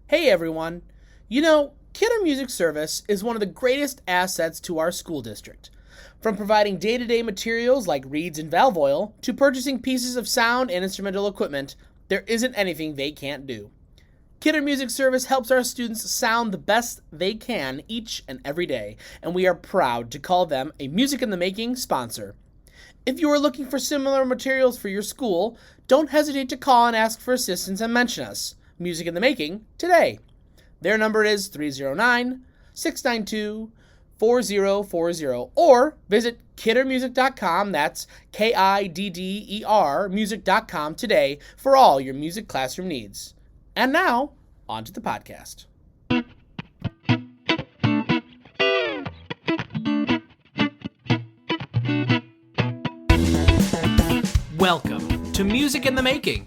Hey everyone! You know, Kidder Music Service is one of the greatest assets to our school district. From providing day-to-day materials like reeds and valve oil to purchasing pieces of sound and instrumental equipment, there isn't anything they can't do. Kidder Music Service helps our students sound the best they can each and every day, and we are proud to call them a Music in the Making sponsor. If you are looking for similar materials for your school, don't hesitate to call and ask for assistance and mention us, Music in the Making, today. Their number is 309-692-4040, or visit kiddermusic.com, that's Kidder music.com today for all your music classroom needs. And now, on to the podcast. Welcome to Music in the Making.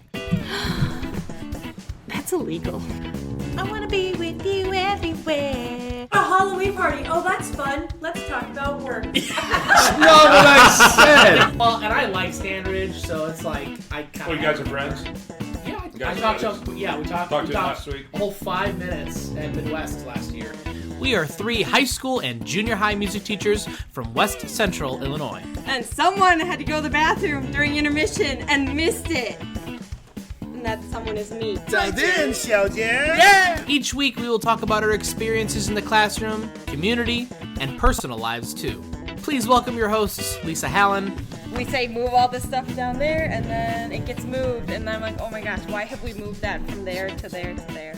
That's illegal. I want to be with you everywhere. A Halloween party. Oh, that's fun. Let's talk about work. That's not what I said. Well, and I like Stanridge, so it's like I kind of. Oh, you guys are friends? Yeah, I talked to him. Yeah, we talked last week. A whole 5 minutes at Midwest last year. We are 3 high school and junior high music teachers from West Central Illinois. And someone had to go to the bathroom during intermission and missed it. And that someone is me. Yeah! Each week we will talk about our experiences in the classroom, community, and personal lives too. Please welcome your hosts, Lisa Hallen. We say move all this stuff down there, and then it gets moved, and I'm like, oh my gosh, why have we moved that from there to there to there?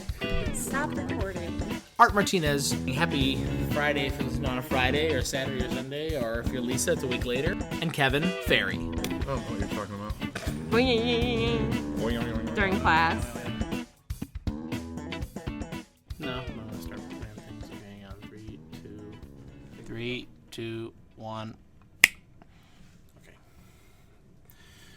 Stop recording. Art Martinez. Happy Friday if it's not a Friday, or Saturday or Sunday, or if you're Lisa, it's a week later. And Kevin Ferry. Oh, what you're talking about. During class. No, I'm gonna start preparing things. Okay, hang on. 3, 2, 1. Okay.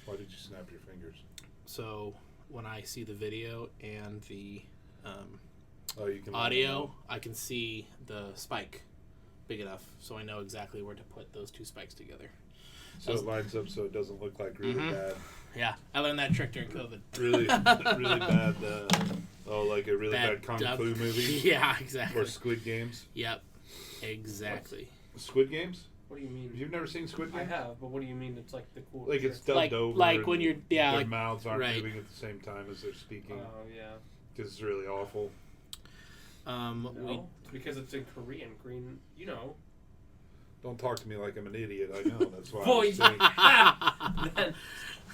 Why did you snap your fingers? So when I see the video and the You can audio, I can see the spike big enough, so I know exactly where to put those 2 spikes together. So it lines up so it doesn't look like really bad. Yeah, I learned that trick during COVID. Really bad. Like a really bad Kung Fu movie? Yeah, exactly. Or Squid Games? Yep, exactly. Squid Games? What do you mean? You've never seen Squid Games? I have, but what do you mean it's like the cool Like it's trick? dubbed over. Like when you're, their mouths aren't right. moving at the same time as they're speaking. Oh, yeah. Because it's really awful. No, because it's in Korean. Green, Don't talk to me like I'm an idiot. I know. That's why Boy,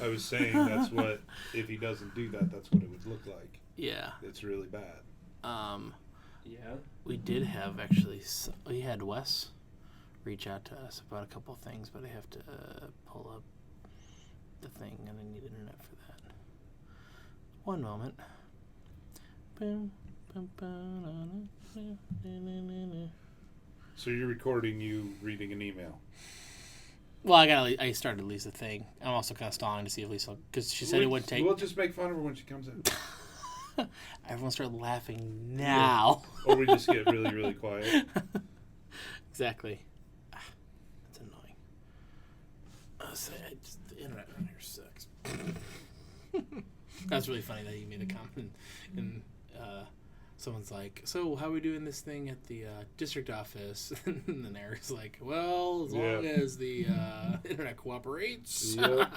I was saying that's what, if he doesn't do that, that's what it would look like. Yeah. It's really bad. yeah. We did have we had Wes reach out to us about a couple things, but I have to pull up the thing, and I need internet for that. One moment. So you're recording you reading an email. Well, I started Lisa thing. I'm also kind of stalling to see if Lisa, because she said it wouldn't take. We'll just make fun of her when she comes in. Everyone start laughing now. Yeah. Or we just get really, really quiet. Exactly. That's annoying. The internet around here sucks. That's really funny that you made a comment and someone's like, so how are we doing this thing at the district office? And then Eric's like, well, as long as the internet cooperates. Yep.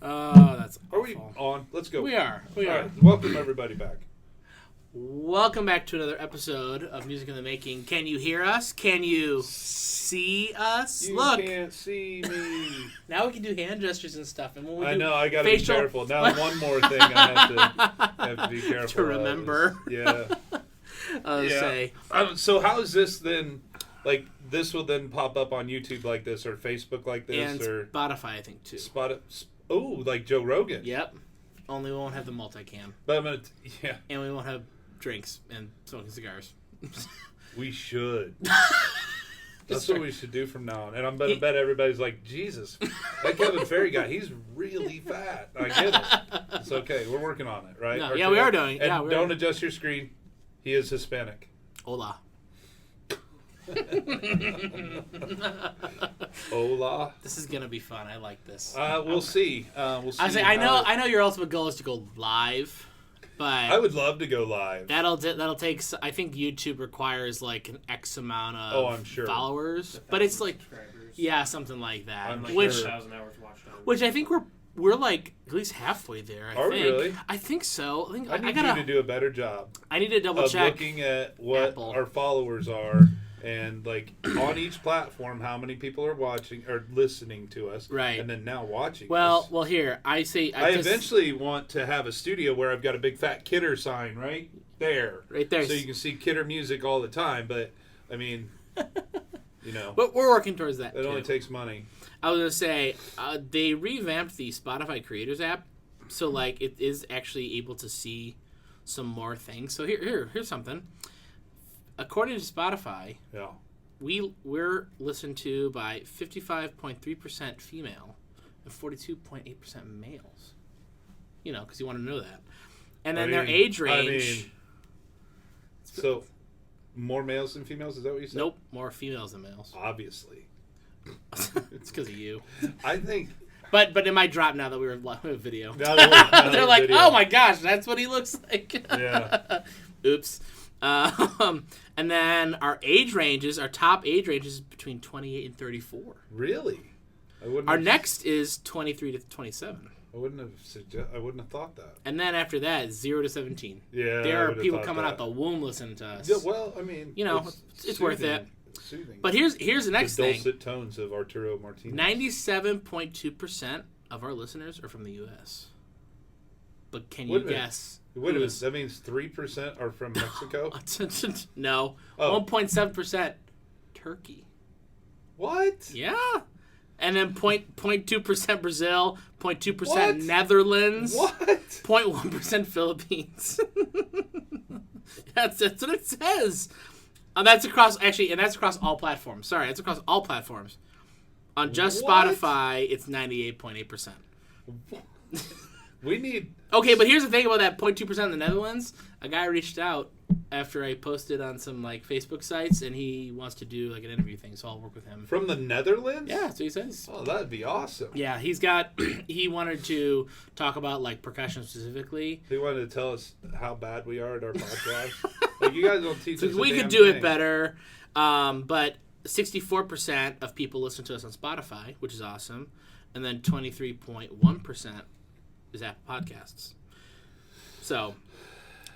Oh, that's awful. Are we on? Let's go. We are. All right. Welcome everybody back. Welcome back to another episode of Music in the Making. Can you hear us? Can you see us? You Look. can't see me. Now we can do hand gestures and stuff. And when we I do know. I got to be careful. Now one more thing I have to be careful to remember. Say. So how is this then? Like this will then pop up on YouTube like this, or Facebook like this, and or Spotify, I think too. Oh, like Joe Rogan. Yep. Only we won't have the multicam. But and we won't have drinks and smoking cigars. We should. That's what we should do from now on. And I'm going to bet everybody's like, Jesus, that Kevin Ferry guy, he's really fat. I get it. It's okay. We're working on it, right? No, yeah, we are doing. And yeah, don't adjust your screen. He is Hispanic. Hola. Hola. This is gonna be fun. I like this. We'll see. We'll see. I know your ultimate goal is to go live. But I would love to go live. that'll take. I think YouTube requires like an X amount of I'm sure. followers, but it's like subscribers. something like that. I'm Like which 1,000 hours watched on. which I think we're like at least halfway there. Are we really? I think so. I need you to do a better job I need to double of check. looking at what Apple. our followers are and like on each platform how many people are watching or listening to us, Right. and then now watching Well, us. here I say I eventually want to have a studio where I've got a big fat Kidder sign right there, there. so you can see Kidder music all the time. But I mean, But we're working towards that. it too. only takes money. I was gonna say they revamped the Spotify Creators app, so like it is actually able to see some more things. So here's something. According to Spotify, Yeah. we're listened to by 55.3% female and 42.8% males. Because you want to know that. And then their age range. So more males than females? Is that what you said? Nope, more females than males. Obviously. It's because of you. I think. But it might drop now that we were live video. Now that we're They're like, video. oh my gosh, that's what he looks like. Yeah. Oops. And then our top age ranges is between 28 and 34. Really? Our next is 23 to 27. I wouldn't have thought that. And then after that, 0 to 17. Yeah. There I are would've people thought coming that. out the womb listening to us. Yeah, well, I mean, it's worth soothing. it. It's soothing. But here's the next the thing. dulcet tones of Arturo Martinez. 97.2% of our listeners are from the U.S. But can you Wait a minute. guess? Wait a minute. That means 3% are from Mexico? No. Oh. 1.7% Turkey. What? Yeah. And then 0.2% Brazil, 0.2% What? Netherlands, What? 0.1% Philippines. That's what it says. That's across all platforms. Sorry, that's across all platforms. On just What? Spotify, it's 98.8%. We need... Okay, but here's the thing about that 0.2% in the Netherlands. A guy reached out after I posted on some Facebook sites, and he wants to do an interview thing, so I'll work with him. From the Netherlands? Yeah, that's what he says. Oh, that'd be awesome. Yeah, he wanted to talk about percussion specifically. He wanted to tell us how bad we are at our podcast. You guys don't teach us a We damn could do thing. it better. But 64% of people listen to us on Spotify, which is awesome. And then 23.1% is Apple Podcasts. So,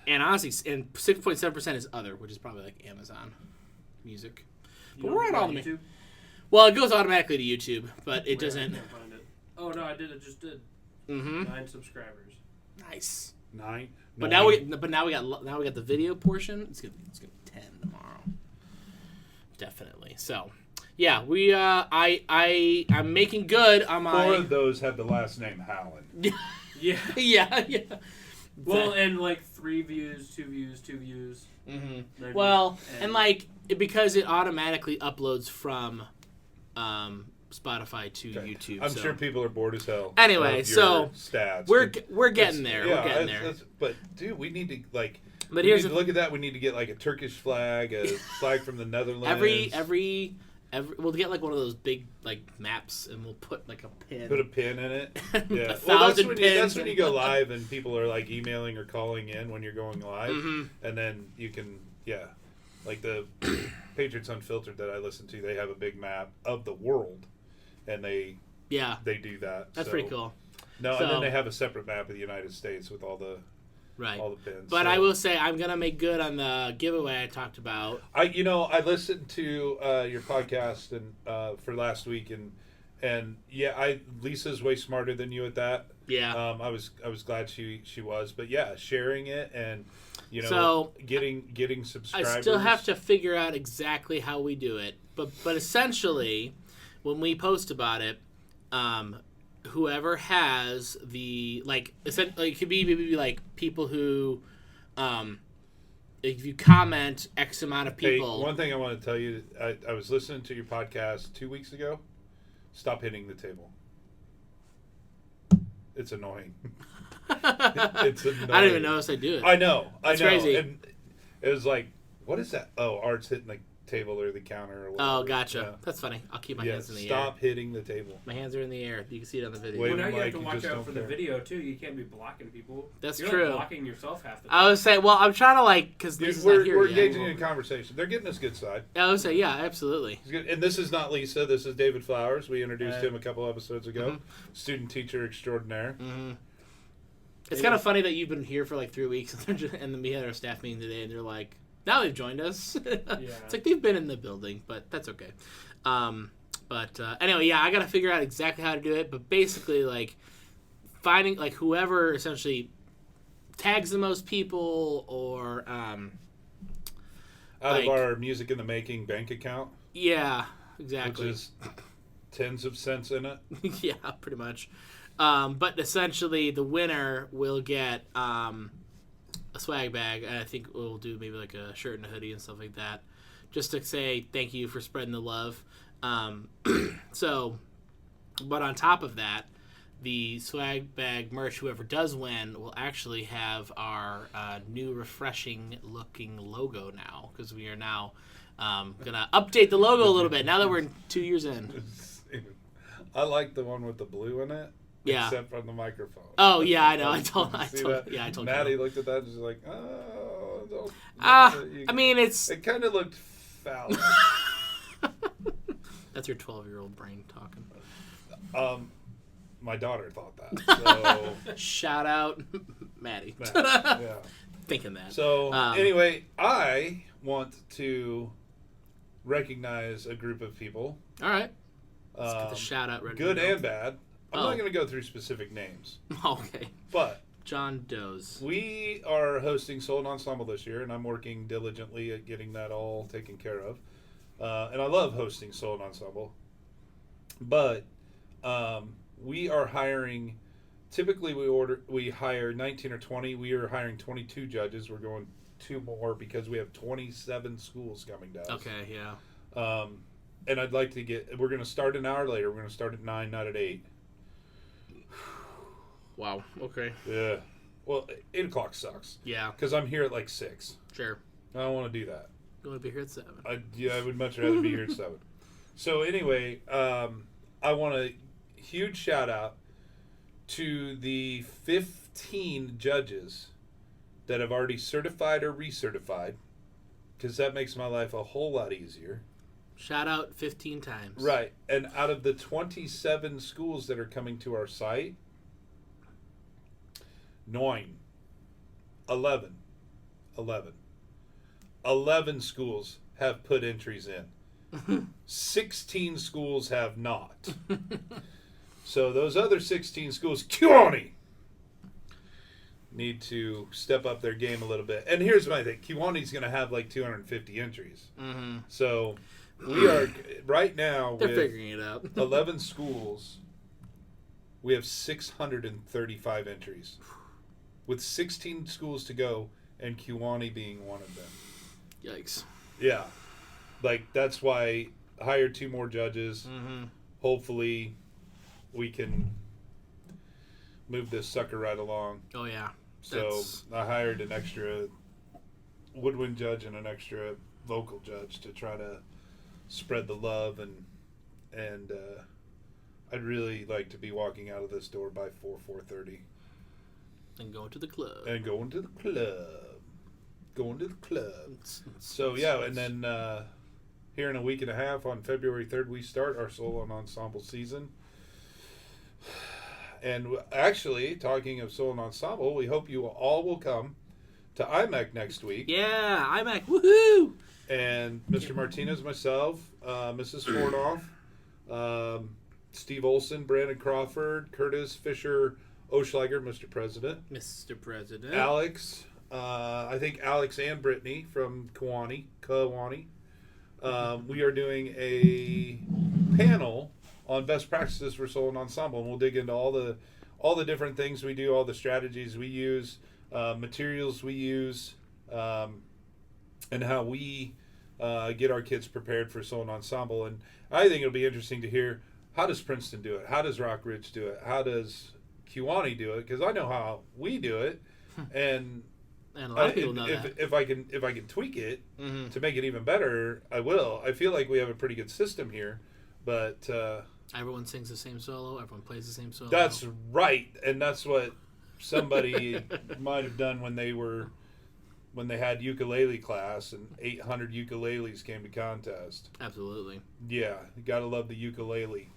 and honestly, and 6.7% is other, which is probably Amazon Music. But we're on all the... Well, it goes automatically to YouTube, but it doesn't... I can't find it. Oh, no, I did. It just did. Mm-hmm. 9 subscribers. Nice. 9. But now we got the video portion. It's gonna be 10 tomorrow. Definitely. So, yeah, we I'm making good on my 4 of those have the last name Howland. Yeah. yeah. Well, and 3 views, 2 views, 2 views. Mm-hmm. 9 Well, views, and because it automatically uploads from Spotify to Okay. YouTube. I'm so. sure people are bored as hell. Anyway, of your so stats. we're getting there. Yeah, we're getting there. But dude, we need to But we here's need to look at that. We need to get a Turkish flag, a flag from the Netherlands. every we'll get one of those big maps, and we'll put a pin. Put a pin in it. Yeah. 1,000 That's pins. when you go live and people are emailing or calling in when you're going live, Mm-hmm. and then you can the Patriots Unfiltered that I listen to. They have a big map of the world, and they do that. That's So- pretty cool. No, So- and then they have a separate map of the United States with all the pins. But So- I will say I'm gonna make good on the giveaway I talked about. I listened to your podcast and for last week and Lisa's way smarter than you at that. Yeah. I was glad she was, but yeah, sharing it and So, getting subscribers. I still have to figure out exactly how we do it, but essentially, when we post about it, whoever has the it could be maybe people who, if you comment X amount of people. Hey, one thing I want to tell you, I was listening to your podcast 2 weeks ago. Stop hitting the table. It's annoying. It's annoying. I didn't even notice I do it. I know. That's crazy. And it was what is that? Oh, Art's hitting the table or the counter or whatever. Oh, gotcha. Yeah. That's funny. I'll keep my Yeah, hands in the air. stop hitting the table. My hands are in the air. You can see it on the video. Wait. Well, now you Mike, have to you watch just out don't for the care. video too. You can't be blocking people. That's You're true. Like blocking yourself half the I time. would say, well, I'm trying to because Lisa's not here We're yet. engaging in conversation. They're getting us good side. I would say, yeah, absolutely. He's good. And this is not Lisa. This is David Flowers. We introduced Right. him a couple episodes ago. Student teacher extraordinaire. Mm-hmm. It's kind of funny that you've been here for like 3 weeks, and then we had our staff meeting today, and they're like, now they've joined us. It's like they've been in the building, but that's okay. Anyway, yeah, I got to figure out exactly how to do it, but basically, like, finding, like, whoever essentially tags the most people or, Out like- of our Music in the Making bank account, yeah, exactly. which is tens of cents in it. Yeah, pretty much. But essentially, the winner will get a swag bag. And I think we'll do maybe like a shirt and a hoodie and stuff like that, just to say thank you for spreading the love. But on top of that, the swag bag merch, whoever does win, will actually have our new refreshing looking logo now, because we are now gonna update the logo a little bit now that we're 2 years in. I like the one with the blue in it. Yeah. Except from the microphone. Oh yeah, I know. I See told that? Maddie you. looked at that and was like, oh, don't. I mean, it's It kind of looked foul. that's your 12-year-old brain talking. My daughter thought that. So, Shout out, Maddie. yeah. Thinking that. So Um, anyway, I want to recognize a group of people, All right. Let's get the shout out ready. good to go. and bad. I'm not going to go through specific names, Okay. but John Doe's. we are hosting Soul Ensemble this year, and I'm working diligently at getting that all taken care of. And I love hosting Soul Ensemble, but we are hiring. Typically, we hire 19 or 20. We are hiring 22 judges. We're going 2 more because we have 27 schools coming to us. Okay, yeah. And I'd like to we're going to start an hour later. We're going to start at 9, not at 8. Wow. Okay. Yeah. Well, 8 o'clock sucks Yeah. because I'm here at like 6. Sure. I don't want to do that. You want to be here at 7. I would much rather be here at 7. So anyway, I want a huge shout out to the 15 judges that have already certified or recertified, because that makes my life a whole lot easier. Shout out 15 times. Right. And out of the 27 schools that are coming to our site, 11 schools have put entries in. 16 schools have not. So those other 16 schools, Kiwani, need to step up their game a little bit. And here's my thing. Kiwani's going to have like 250 entries. Mm-hmm. So we are, right now, They're with figuring it out. 11 schools, we have 635 entries. With 16 schools to go, and Kiwani being one of them. Yikes. Yeah. Like, that's why I hired 2 more judges. Mm-hmm. Hopefully, we can move this sucker right along. Oh, yeah. So, I hired an extra woodwind judge and an extra vocal judge to try to spread the love, and I'd really like to be walking out of this door by 4:30. And going to the club. And going to the club. So, yeah, and then here in a week and a half, on February 3rd, we start our Soul and Ensemble season. And actually, talking of Soul and Ensemble, we hope you all will come to IMEC next week. Yeah, IMEC. Woohoo! And Mr. Martinez, myself, Mrs. Fornoff, Steve Olson, Brandon Crawford, Curtis Fisher, Oschlager, Mr. President. Mr. President. Alex, I think Alex and Brittany from Kiwani. We are doing a panel on best practices for Soul and Ensemble, and we'll dig into all the different things we do, all the strategies we use, materials we use, and how we get our kids prepared for Soul and Ensemble. And I think it'll be interesting to hear, how does Princeton do it? How does Rock Ridge do it? How does Kiwani do it? Because I know how we do it, and And a lot of people know if, that. If I can tweak it Mm-hmm. to make it even better, I will. I feel like we have a pretty good system here, but Everyone sings the same solo. Everyone plays the same solo. that's right, and that's what somebody might have done when they had ukulele class and 800 ukuleles came to contest. Absolutely. Yeah, you gotta love the ukulele.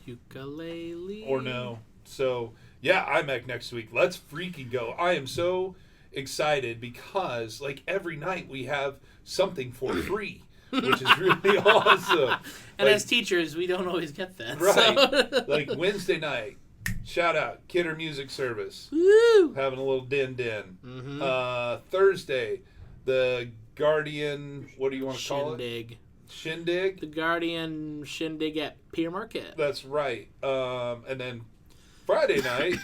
Ukulele. Or no. So, yeah, IMEC next week. Let's freaking go. I am so excited because, like, every night we have something for free, which is really awesome. And like, as teachers, we don't always get that. right. So. Like, Wednesday night, shout out, Kidder Music Service. Woo! Having a little din-din. Mm-hmm. Thursday, the Guardian, what do you want to call it? Shindig. Shindig? The Guardian Shindig at Pier Market. That's right. And then Friday night,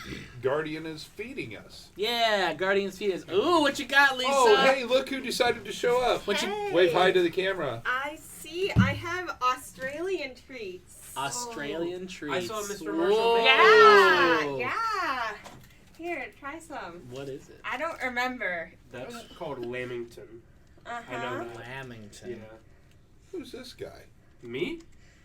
Guardian is feeding us. Yeah, Guardian's Feet is. Ooh, what you got, Lisa? Oh, hey, look who decided to show up. What you? Hey. Wave hi to the camera. I see. I have Australian treats. Australian treats. I saw Mr. Marshall Whoa. make Yeah, yeah. Here, try some. What is it? I don't remember. That's called Lamington. Uh-huh. I know that. Lamington. Yeah. Who's this guy? Me?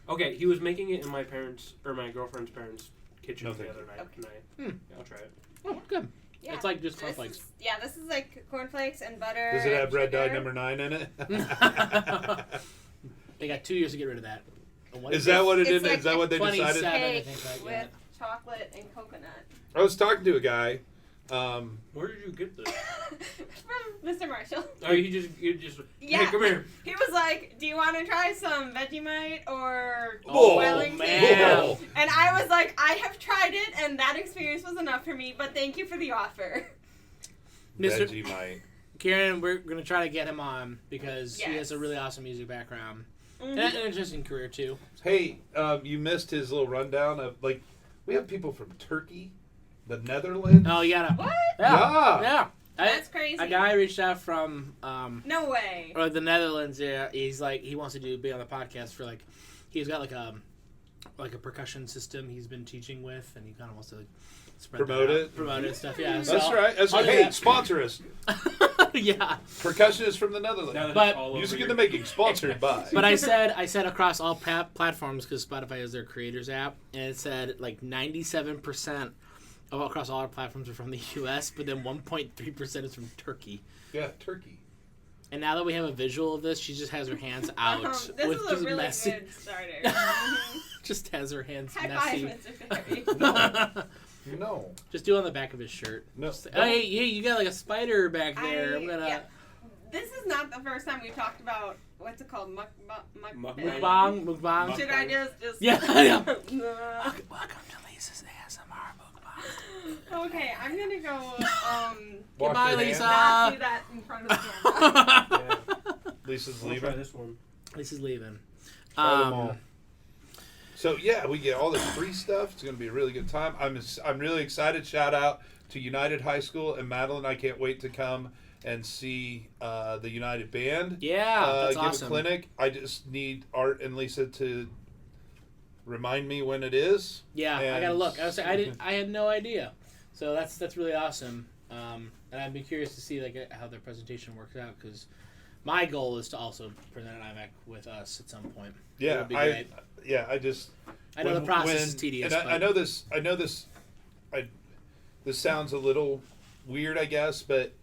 Okay, he was making it in my girlfriend's parents' kitchen No, the thank other night. Okay. Tonight. Hmm. Yeah, I'll try it. Oh, good. Yeah. It's like just This cornflakes. is- yeah, this is like cornflakes and butter. Does it have and red dye sugar. number 9 in it? They got 2 years to get rid of that. And what Is that what it It's is? like Is that what they 27. decided? I Cake think like with that. chocolate and coconut. I was talking to a guy. Where did you get this? From Mr. Marshall. Oh, you just. Yeah. Hey, come here. He was like, "Do you want to try some Vegemite or Oh, Wellington?" man. And I was like, "I have tried it, and that experience was enough for me. But thank you for the offer." Mr. Vegemite. Kieran, we're going to try to get him on because he has Yes. a really awesome music background. Mhm. And an interesting career, too. Hey, you missed his little rundown of, like, we have people from Turkey, the Netherlands. Oh, you got to. What? Yeah. Yeah. That's crazy. A guy reached out from No way. or the Netherlands. Yeah, he's like he wants to be on the podcast for like he's got like a percussion system he's been teaching with, and he kind of wants to like, spread Promote that out, it? promote it and stuff. Yeah, That's so, right. That's I'll right. do Hey, that. sponsor us. Yeah, Percussionists from the Now Netherlands. that But- it's all over Music in your- the making, sponsored by. but I said across all platforms because Spotify is their creators app, and it said like 97% of across all our platforms are from the U.S., but then 1.3% is from Turkey. Yeah, Turkey. And now that we have a visual of this, she just has her hands out This with is a just really messy. good starter. Mhm. Just has her hands High messy. five, Mr. Ferry. No. Just do it on the back of his shirt. No. Just, hey, you got like a spider back there. I'm gonna yeah. This is not the first time we've talked about what's it called, Mukbang. mukbang. Should I just Yeah, yeah. Welcome to Lisa's ASMR mukbang. Okay, I'm gonna go. Wash Goodbye, your Lisa. Not do that in front of the camera. Yeah. Lisa's I'll try leaving. this one. Lisa's leaving. Try them all. So yeah, we get all this free stuff. It's going to be a really good time. I'm really excited. Shout out to United High School and Madeline. I can't wait to come and see the United Band. Yeah, that's give awesome. a clinic. I just need Art and Lisa to remind me when it is. Yeah, I And- gotta look. I had no idea. So that's really awesome. And I'd be curious to see like how their presentation works out because my goal is to also present an IMEC with us at some point. It Yeah, would be I great. just. I know the process is tedious. And but I know this. This sounds a little weird, I guess, but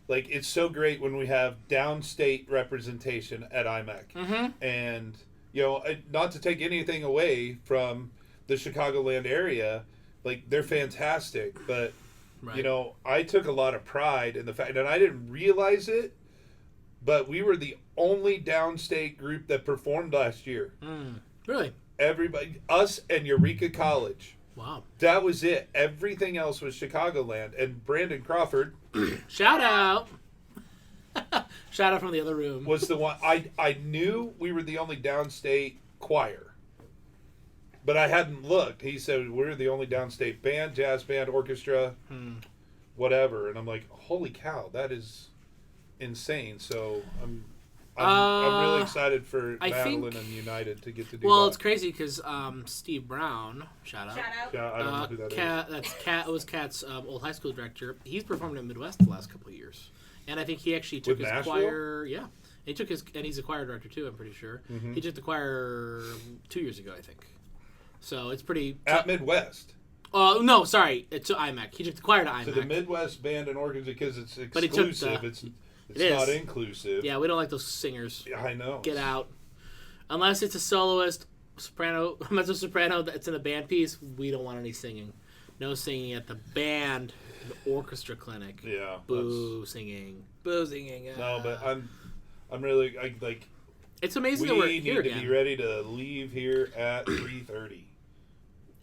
like it's so great when we have downstate representation at IMEC, Mm-hmm. and not to take anything away from the Chicagoland area, like they're fantastic, but Right. I took a lot of pride in the fact, and I didn't realize it, but we were the only downstate group that performed last year. Really? Everybody, us and Eureka College. Wow. That was it. Everything else was Chicagoland. And Brandon Crawford Shout out. Shout out from the other room. was the one. I knew we were the only downstate choir, but I hadn't looked. He said we're the only downstate band, jazz band, orchestra, whatever. And I'm like, holy cow, that is insane. So I'm really excited for I Madeline think- and United to get to do Well, that. it's crazy because Steve Brown, shout out. Shout out. Yeah, I don't know who that is. That's Cat. Was Cat's old high school director. He's performed in Midwest the last couple of years, and I think he actually took With his Nashville? choir. Yeah, he took his, and he's a choir director too. I'm pretty sure Mhm. he took the choir 2 years ago, I think. So it's pretty. At Midwest. No, sorry, it's to IMEC. He took the choir to IMEC. To the Midwest Band and Orchestra because it's But he took exclusive. the- It's It is. not inclusive. Yeah, we don't like those singers. Yeah, I know. Get out. Unless it's a soloist, soprano, mezzo soprano that's in a band piece, we don't want any singing. No singing at the band, the orchestra clinic. Yeah. Boo singing. Boo singing. No, but I'm really like. It's amazing We that we're need here to again. be ready to leave here at 3:30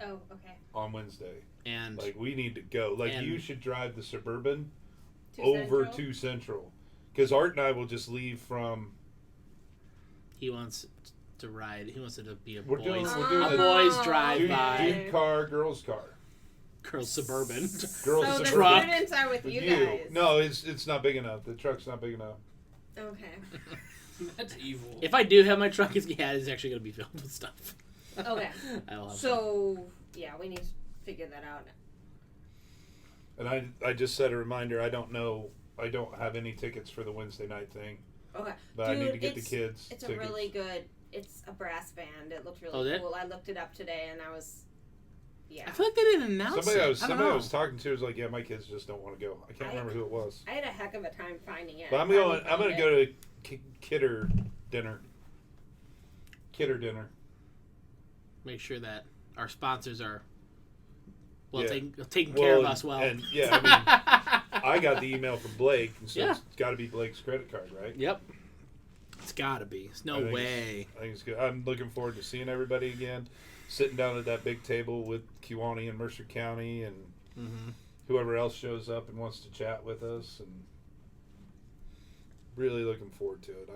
Oh, okay. on Wednesday. And Like we need to go. Like And- you should drive the Suburban To over Central? to Central, because Art and I will just leave from. he wants to ride. He wants it to be a We're doing boys, the a boys drive dude, by. dude car, girls car, Girls suburban. girls So the Suburban. students are with With you you. guys. No, it's not big enough. The truck's not big enough. Okay. That's evil. If I do have my truck, it's actually going to be filled with stuff. Okay. I'll have some. So yeah, we need to figure that out. And I just set a reminder. I don't have any tickets for the Wednesday night thing, Okay. but I need Dude, to get the it's- kids. It's a tickets. really good. It's a brass band. It looked Oh, really did? cool. I looked it up today, and I was. Yeah. I feel like they didn't announce Somebody it. I was I don't somebody I know. was talking to was like, "Yeah, my kids just don't want to go." I can't remember who it was. I had a heck of a time finding it. But I'm going to go to Kidder dinner. Kidder dinner. Make sure that our sponsors are Yeah. taking care of us well. And yeah, I mean, I got the email from Blake, and so Yeah. it's got to be Blake's credit card, right? Yep. It's gotta be. There's I no think way. I think it's good. I'm looking forward to seeing everybody again, sitting down at that big table with Kewanee and Mercer County and Mm-hmm. whoever else shows up and wants to chat with us, and really looking forward to it.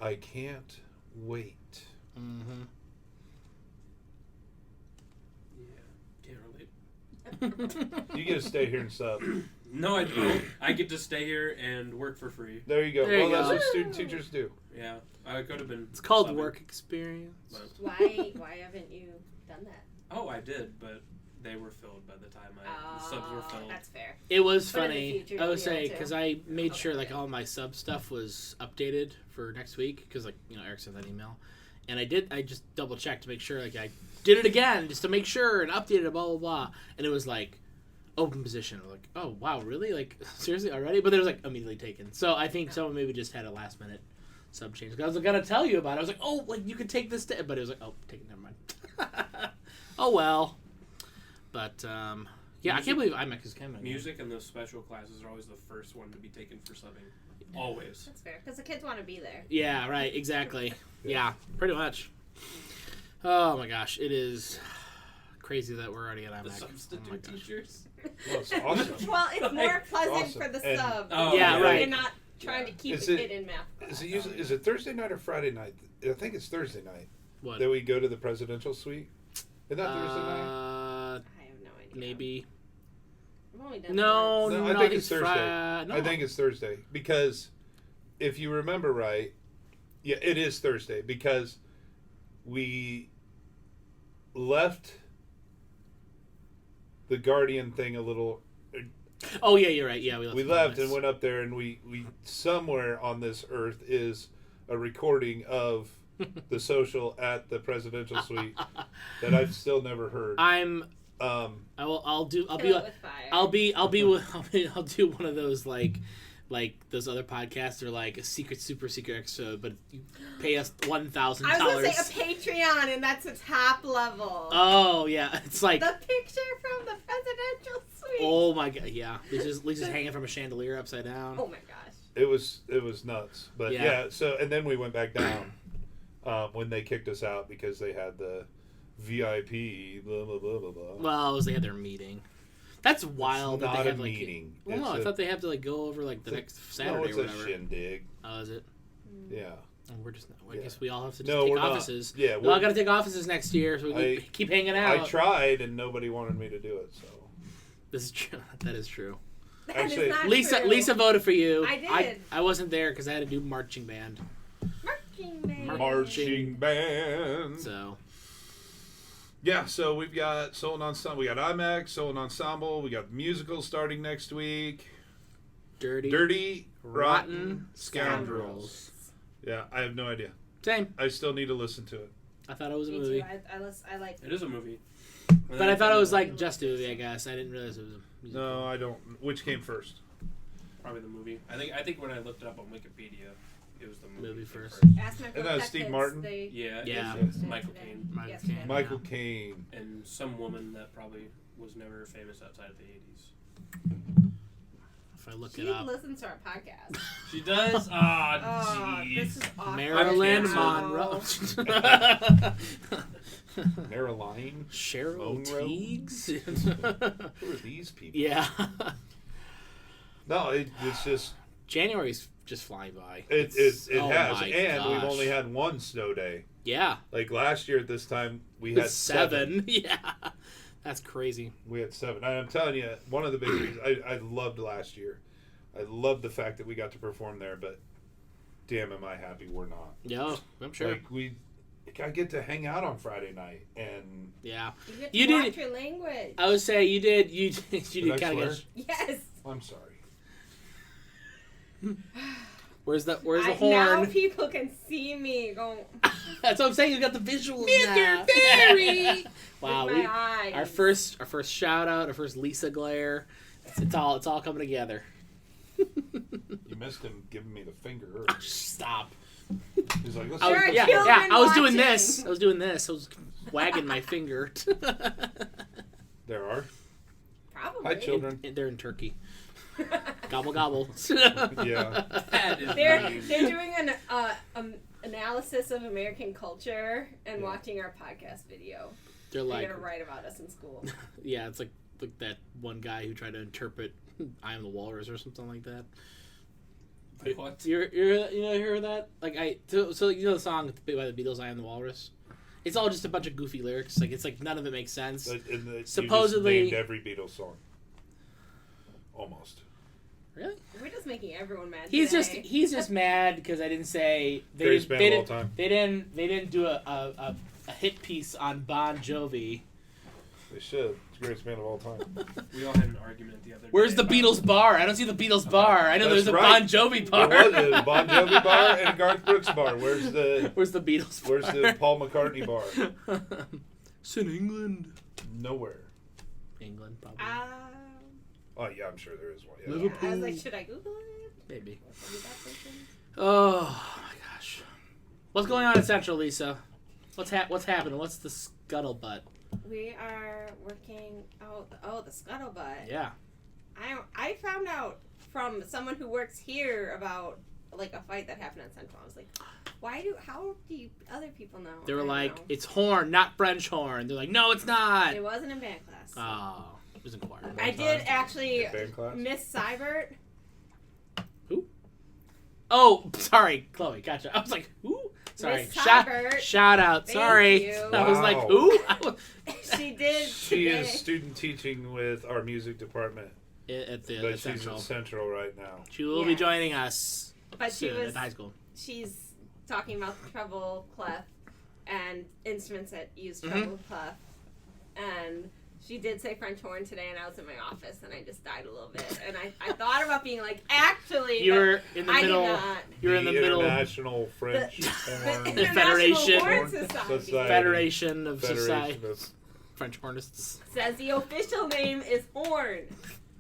I can't wait. Mm-hmm. Yeah, can't relate. You get to stay here and sub. No, I don't. I get to stay here and work for free. There you go. There you Well, that's go. what student teachers do. Yeah, I could have been. It's called subbing, work experience. but- Why haven't you done that? Oh, I did, but they were filled by the time the subs were filled. That's fair. It was But in the funny. future I you'll would be say able to. because I made sure Okay. like all my sub stuff was updated for next week because Eric sent that email, and I just double checked to make sure I did it again just to make sure and updated it blah blah blah, and it was open position. I'm like, oh wow, really? Seriously already? But it was immediately taken. So I think someone maybe just had a last minute sub change. I was gonna tell you about it. I was like, oh, you could take this, but it was oh, take it, never mind. Oh well. But yeah, I can't believe IMEC is coming. Music and those special classes are always the first one to be taken for subbing. Always. That's fair because the kids want to be there. Yeah, right, exactly. Yeah, pretty much. Oh my gosh, it is crazy that we're already at IMEC. The Oh my substitute gosh. teachers. Well, it's awesome. Well, it's more pleasant Awesome. for the And- sub. Oh, Yeah, You're right. not trying to keep Is the it- kid in math. Is it Thursday night or Friday night? I think it's Thursday night What? that we go to the presidential suite. Isn't that Thursday night? I have no idea. Maybe. I've only done No, once. No, no, I think it's Thursday. No. I think it's Thursday because if you remember right, yeah, it is Thursday because we left the Guardian thing a little. Oh yeah, you're right. Yeah, We left and went up there, and we somewhere on this earth is a recording of the social at the presidential suite that I've still never heard. I'll Kill it with fire. I'll do one of those like those other podcasts or a super secret episode, but you pay us $1,000. I was gonna say a Patreon, and that's a top level. Oh yeah, it's like the picture from the presidential suite. oh my god, yeah. Lisa's hanging from a chandelier upside down. Oh my gosh. It was nuts, but Yeah. yeah. So and then we went back down when they kicked us out because they had the VIP blah blah blah blah blah. Well, it was they had their meeting. That's wild. It's that not they a have meeting. Well, no, I thought they have to go over the next Saturday no, it's or a whatever. shindig. Oh, is it? Yeah. And we're just. I Yeah. guess we all have to just No, take we're not. offices. Yeah, we all we're- got to take offices next year, so we can keep hanging out. I tried and nobody wanted me to do it. So This is true. That is true. That Actually, is not Lisa true. Lisa voted for you. I did. I wasn't there because I had to do marching band. Marching band. Marching band. So Yeah, so we've got Soul and Ensemble. We got IMEC, Soul and Ensemble. We got musicals starting next week. Dirty, Rotten Scoundrels. Yeah, I have no idea. same. I still need to listen to it. I thought it was a Me movie, too. I like It is a movie. but I thought it was like just a movie. I guess I didn't realize it was a musical. No, I don't. Which came first? Probably the movie. I think when I looked it up on Wikipedia, it was the movie first. Ask my And that was Steve Martin? Yeah. Yeah. It's Michael Caine. Michael Yesterday. Caine. Michael Caine. And some woman that probably was never famous outside of the 80s. If I look She it up, listens to our podcast. She does? Oh, Ah, this jeez. is awkward. Marilyn now. Monroe, Marilyn. Cheryl Monroe? Teagues. Who are these people? Yeah, No, it's just January's just flying by. it Oh has, my and we've gosh. only had one snow day. Yeah, Like last year at this time, we had seven. Yeah, that's crazy. We had 7. And I'm telling you, one of the big reasons I loved last year. I loved the fact that we got to perform there, but damn, am I happy we're not. Yeah, I'm sure. Like I get to hang out on Friday night, and Yeah, You get to You watch did- your language. I would say you did. You did I kind swear? of. Yes. I'm sorry. Where's the Now horn? people can see me going. That's what I'm saying. You got the visuals. Mr. now. Barry. Wow, With we, my eyes. our first shout out, our first Lisa glare. It's all coming together. You missed him giving me the finger earlier. Stop. He's like, let's I was, Sure, yeah, children yeah. I was doing watching. this. I was doing this. I was wagging my finger. There are. Probably. Hi, children. They're in Turkey. Gobble gobble. Yeah. That is They're mean. doing an analysis of American culture and watching our podcast video. They're They're like, gonna write about us in school. yeah, it's like that one guy who tried to interpret "I Am the Walrus" or something like that. What? You hear that? Like so you know the song by the Beatles, "I Am the Walrus." It's all just a bunch of goofy lyrics. Like it's like none of it makes sense. You Supposedly- just named every Beatles song. Almost. Really? We're just making everyone mad. He's today. just mad because I didn't say Greatest band of all time. They didn't do a hit piece on Bon Jovi. They should. It's the greatest band of all time. We all had an argument the other day. Where's the about- Beatles bar? I don't see the Beatles bar. I know That's there's a right. Bon Jovi There bar. was a Bon Jovi bar and a Garth Brooks bar. Where's the Where's the Beatles bar? Where's the Paul McCartney bar? It's in England. Nowhere. England, probably. Oh yeah, I'm sure there is one. Yeah. Liverpool. I was like, should I Google it? Maybe. Maybe that person? Oh my gosh. What's going on in Central, Lisa? What's happening? What's the scuttlebutt? We are working out. Oh, the scuttlebutt. Yeah. I found out from someone who works here about like a fight that happened at Central. I was like, how do you other people know? They were I don't like, know. it's horn, not French horn. They're like, no, it's not. It wasn't in band class. Oh, it was in choir. I did actually In band class? Miss Seibert. Oh, sorry, Chloe. Gotcha. I was like, who? Sorry. Miss Seibert. Shout out. Thank Sorry. you. I was like, Wow. who? She did. She today. is student teaching with our music department, At the but she's Central. at Central right now. She will be Yes. joining us But she soon was. at high school. She's talking about the treble clef and instruments that use Mm-hmm. treble clef, and she did say French horn today, and I was in my office, and I just died a little bit, and I thought about being like, actually, You but were in the I middle. did not. You're in the middle. International French Horn The Federation. International Horn Horn Society Society. Federation of Society Federation of French hornists. says the official name is horn.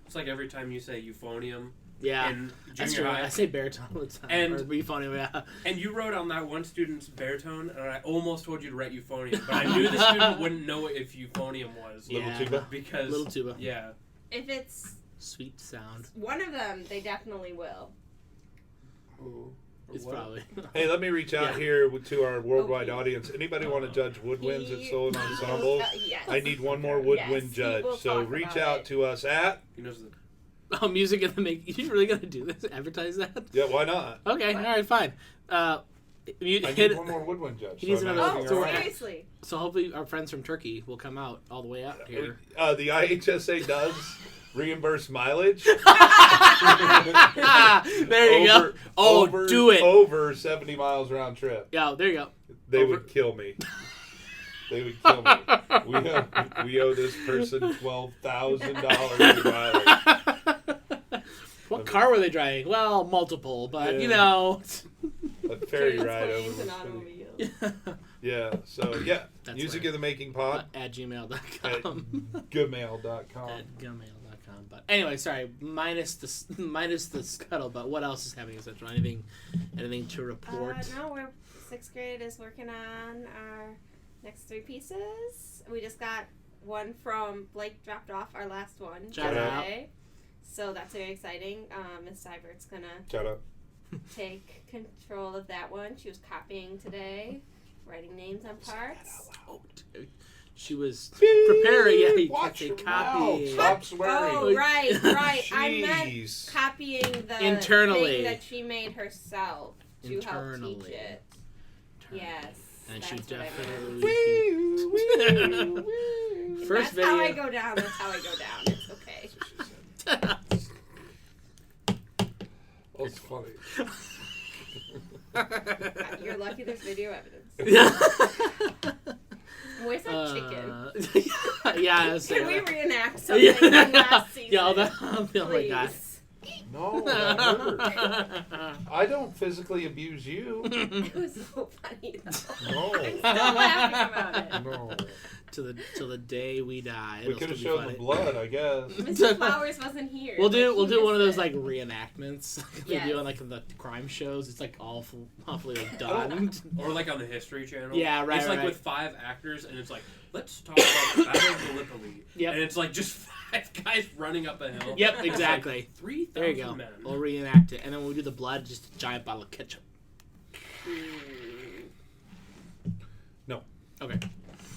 It's like every time you say euphonium Yeah, in that's junior true. high. I say baritone all the time. And- or euphonium, yeah. And you wrote on that one student's baritone, and I almost told you to write euphonium, but I knew the student wouldn't know if euphonium was. Yeah. Little tuba. Because Little tuba. Yeah. If it's Sweet sound. one of them, they definitely will. It's What? probably. Hey, let me reach out Yeah. here to our worldwide Okay. audience. Anybody want to judge woodwinds at He- Soul and he will Ensemble? tell- yes. I need one more woodwind Yes, judge. he will So talk reach about out it. to us at. He knows the Oh, music in the make. You really gonna do this? Advertise that? Yeah, why not? Okay, all right, fine. You I hit, need one more woodwind judge. He needs I'm another- Oh, asking so around. seriously? so hopefully our friends from Turkey will come out all the way out here. The IHSA does reimburse mileage. There you go. Oh, do it. Over 70 miles round trip. Yeah, there you go. They would kill me. They would kill me. We owe this person $12,000 mileage. What car were they driving? Well, multiple, but a ferry Kids, ride planes, over. and Was automobiles. yeah. So yeah, That's music weird. in the making pod at at gmail.com. gmail.com. At gmail.com. But anyway, sorry, minus the scuttlebutt. What else is happening in Central? Anything to report? No, we're 6th grade is working on our next 3 pieces. We just got one from Blake, dropped off our last one Shout out. today. So that's very exciting. Miss Sybert's gonna Shout out. take control of that one. She was copying today, writing names on parts. Oh, dude. She was preparing. Yeah, you Watch can't your say copy. mouth. Stop swearing. Oh, right. I meant Jeez. copying the Internally. thing that she made herself to help Internally. teach it. Yes. And she that's what I meant. definitely. First That's how I video. go down. That's how I go down. It's okay. That's funny. You're lucky there's video evidence. Yeah. Where's that chicken? Yeah. Can we reenact something from last season? Yeah, oh my god. Please. No, that hurt. I don't physically abuse you. It was so funny though. No. I'm still laughing about it. No. Till the day we die. We could have shown the blood, I guess. Mr. Flowers wasn't here. We'll do Like, he one of those missed like reenactments they Yes. do on like the crime shows. It's like awfully like, done. Or like on the History Channel. Yeah, right, It's like right. with 5 actors, and it's like, let's talk about the Battle of Gallipoli. Yep. And it's like just 5 guys running up a hill. Yep, It's exactly. Like 3,000 There you go. men. We'll reenact it, and then when we do the blood, just a giant bottle of ketchup. No. Okay,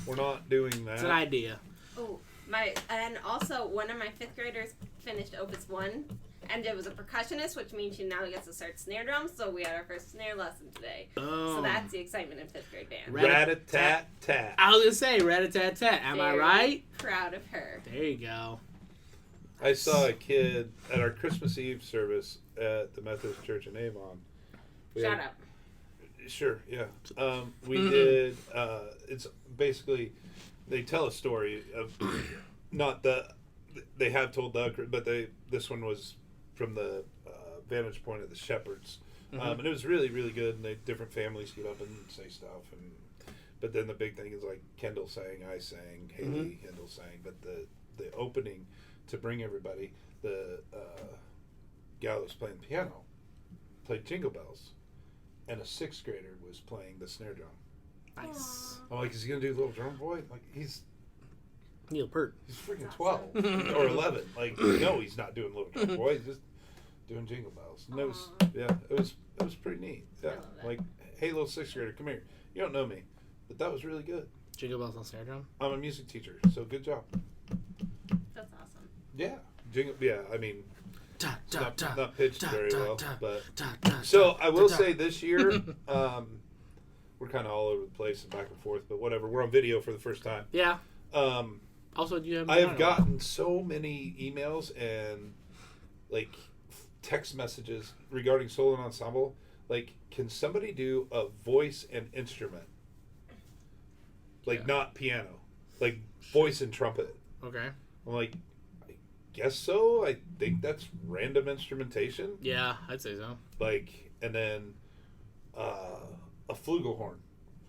We're not doing that. it's an idea. Oh, and also one of my 5th graders finished Opus 1, and it was a percussionist, which means she now gets to start snare drums. So we had our first snare lesson today. Oh. So that's the excitement in 5th grade band. Rat-a-tat-tat. I was gonna say rat-a-tat-tat. Am I Very right? Proud of her. There you go. I saw a kid at our Christmas Eve service at the Methodist Church in Avon. Shout out. Sure, yeah. We did, it's basically, they tell a story of, not the, they have told the, but this one was from the vantage point of the shepherds. And it was really, really good, and different families get up and say stuff, but then the big thing is like Kendall sang, I sang, Haley, Kendall sang, but the opening to bring everybody, the gal that was playing piano played Jingle Bells, and a 6th grader was playing the snare drum. Nice. I'm like, is he gonna do Little Drum Boy? Like he's Neil Peart. freaking That's 12 or 11. Like no, he's not doing Little Drum Boy. He's just doing Jingle Bells. And it was it was pretty neat. Yeah, I love that. like hey, little 6th grader, come here. You don't know me, but that was really good. Jingle bells on snare drum. I'm a music teacher, so good job. That's awesome. Yeah, Jingle. Yeah, I mean. Da, It's da, not, da, not pitched da, very da, well, da, but da, da, so da, I will da, say da. this year, we're kind of all over the place and back and forth, but whatever. We're on video for the first time. Yeah. Um, Also, do you have? I have gotten so many emails and like text messages regarding solo and ensemble. Like, can somebody do a voice and instrument? Like not piano, like voice and trumpet. Okay. I'm like, I guess so. I think that's random instrumentation. Yeah, I'd say so. Like, and then a flugelhorn.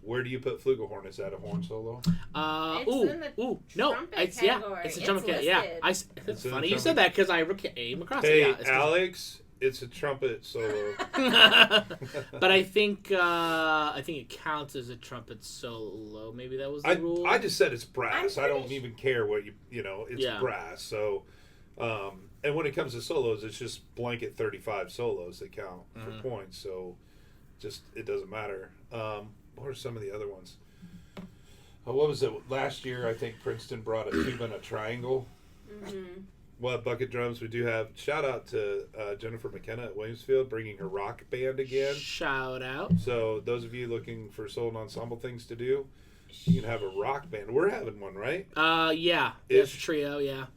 Where do you put flugelhorn? Is that a horn solo? It's in the no, trumpet it's category. it's a It's trumpet category. Yeah, listed. it's It's in funny the you said trumpet. that because I came across Hey, it. Yeah, Alex, it's a trumpet solo. but I think it counts as a trumpet solo. Maybe that was the rule. I just said it's brass. I'm I don't pretty even care what it's Yeah. brass. So, and when it comes to solos, it's just blanket 35 solos that count for points. So, just it doesn't matter. What are some of the other ones? What was it last year? I think Princeton brought a tuba and a triangle. Well, bucket drums. We do have shout out to Jennifer McKenna at Williamsfield bringing her rock band again. Shout out. So those of you looking for solo and ensemble things to do, you can have a rock band. We're having one, right? Yeah. Ish. It's a trio. Yeah.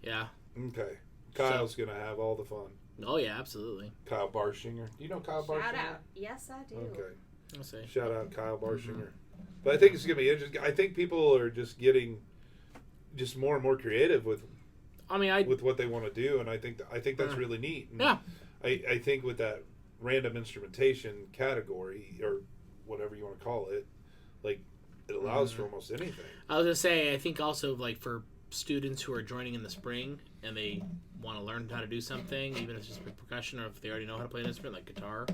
Yeah. Okay. Kyle's going to have all the fun. Oh yeah, absolutely. Kyle Barshinger. Do you know Kyle Barshinger? Shout out. Yes, I do. Okay. I'll say. Shout out Kyle Barshinger. But I think it's going to be interesting. I think people are just getting just more and more creative with what they want to do, and I think that's really neat. And Yeah. I think with that random instrumentation category, or whatever you want to call it, like, it allows for almost anything. I was gonna say, I think also like for students who are joining in the spring and they want to learn how to do something, even if it's just percussion or if they already know how to play an instrument like guitar,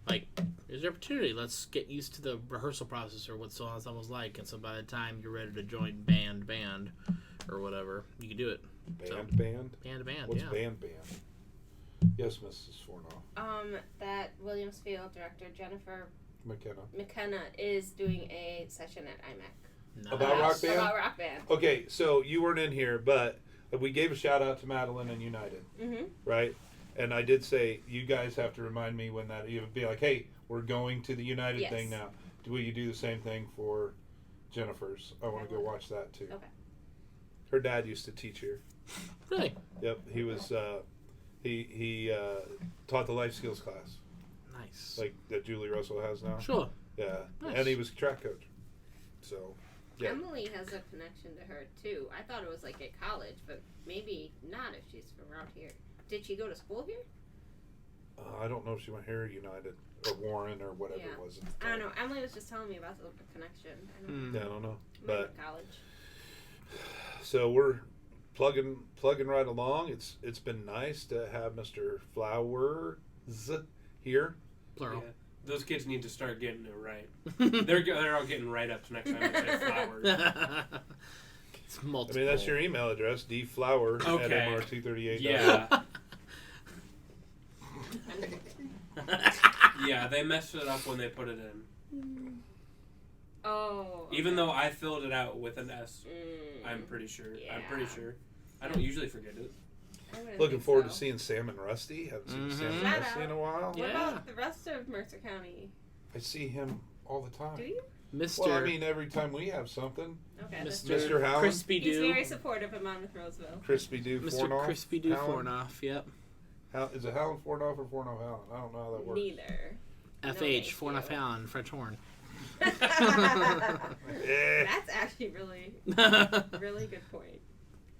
like there's an opportunity. Let's get used to the rehearsal process or what song someone's like, and so by the time you're ready to join band or whatever, you can do it. Band. What's yeah. band? Yes, Mrs. Fornoff. That Williams Field director Jennifer McKenna. is doing a session at IMEC. Nice. About rock band? About rock band. Okay, so you weren't in here, but we gave a shout out to Madeline and United, right? And I did say, you guys have to remind me when that, you would be like, hey, we're going to the United thing now. Will you do the same thing for Jennifer's? I want to go watch that too. Okay. Her dad used to teach here. Really? Yep, he was, he taught the life skills class, Nice. like that Julie Russell has now. Sure. Yeah, Nice. and he was track coach. So, yeah. Emily has a connection to her too. I thought it was like at college, but maybe not if she's from around here. Did she go to school here? I don't know if she went here, United, or Warren, or whatever it was. At the I don't time. know. Emily was just telling me about the connection. I don't know. Yeah, I don't know, Maybe but college. so we're plugging right along. It's been nice to have Mr. Flowers here. Plural. Yeah. Those kids need to start getting it right. They're all getting right-ups next time they say flowers. It's multiple. I mean, that's your email address, dflower at Okay. mr238. Yeah. Yeah, they messed it up when they put it in. Oh. Even though I filled it out with an S, Mm, I'm pretty sure. Yeah. I'm pretty sure. I don't usually forget it. I wouldn't Looking think forward so. to seeing Sam and Rusty. Haven't seen Sam and Shout Rusty out. in a while. What Yeah. about the rest of Mercer County? I see him all the time. Do you? Mr. Well, I mean, every time we have something. Okay. that's Mr. true. Mr. Howland. Crispy He's Dew. very supportive of Monmouth Roseville. Crispy Dew Mr. Fornoff. Crispy Dew Howland? Fornoff. Yep. Is it Howland Fornoff or Fornoff Howland? I don't know how that works. Neither. FH thank Fornoff you. Howland French horn. Eh. That's actually really, really good point.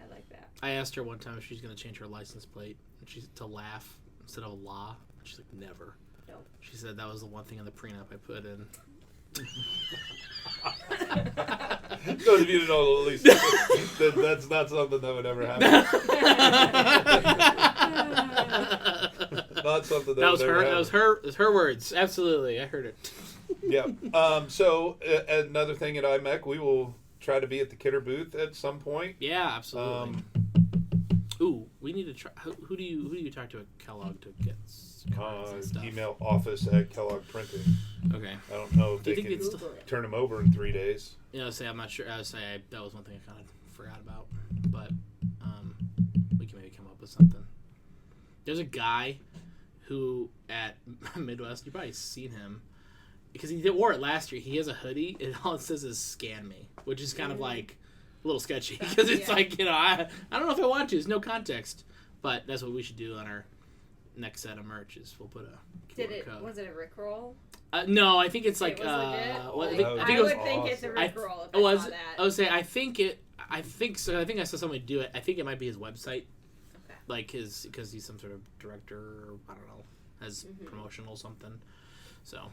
I like that. I asked her one time if she's going to change her license plate, and she's to laugh instead of la. She's like, never. Nope. She said that was the one thing in the prenup I put in. Those of you who know Lisa, that's not something that would ever happen. Not something That was would ever her. happen. That was her words. Absolutely, I heard it. Yeah. So another thing at IMEC, we will try to be at the Kidder booth at some point. Yeah, absolutely. Ooh, we need to try. Who do you talk to at Kellogg to get cards and stuff? Email office at Kellogg Printing. Okay. I don't know if Do you they think can it's Google it. turn them over in 3 days. Yeah, I'm not sure. I would say that was one thing I kind of forgot about, but we can maybe come up with something. There's a guy who at Midwest, you've probably seen him because he wore it last year. He has a hoodie and all it says is "Scan Me," which is kind of like a little sketchy because it's Yeah. like, I don't know if I want to. There's no context, but that's what we should do on our next set of merch. Is we'll put a QR code. Was it a Rickroll? No, I think it's like It was legit? what, Like, I I think it was. would think it's a awesome. Rickroll if Oh, I was saw it? that. I would say I think so. I think I saw somebody do it. I think it might be his website, Okay. like because he's some sort of director. Or, I don't know, has promotional something. So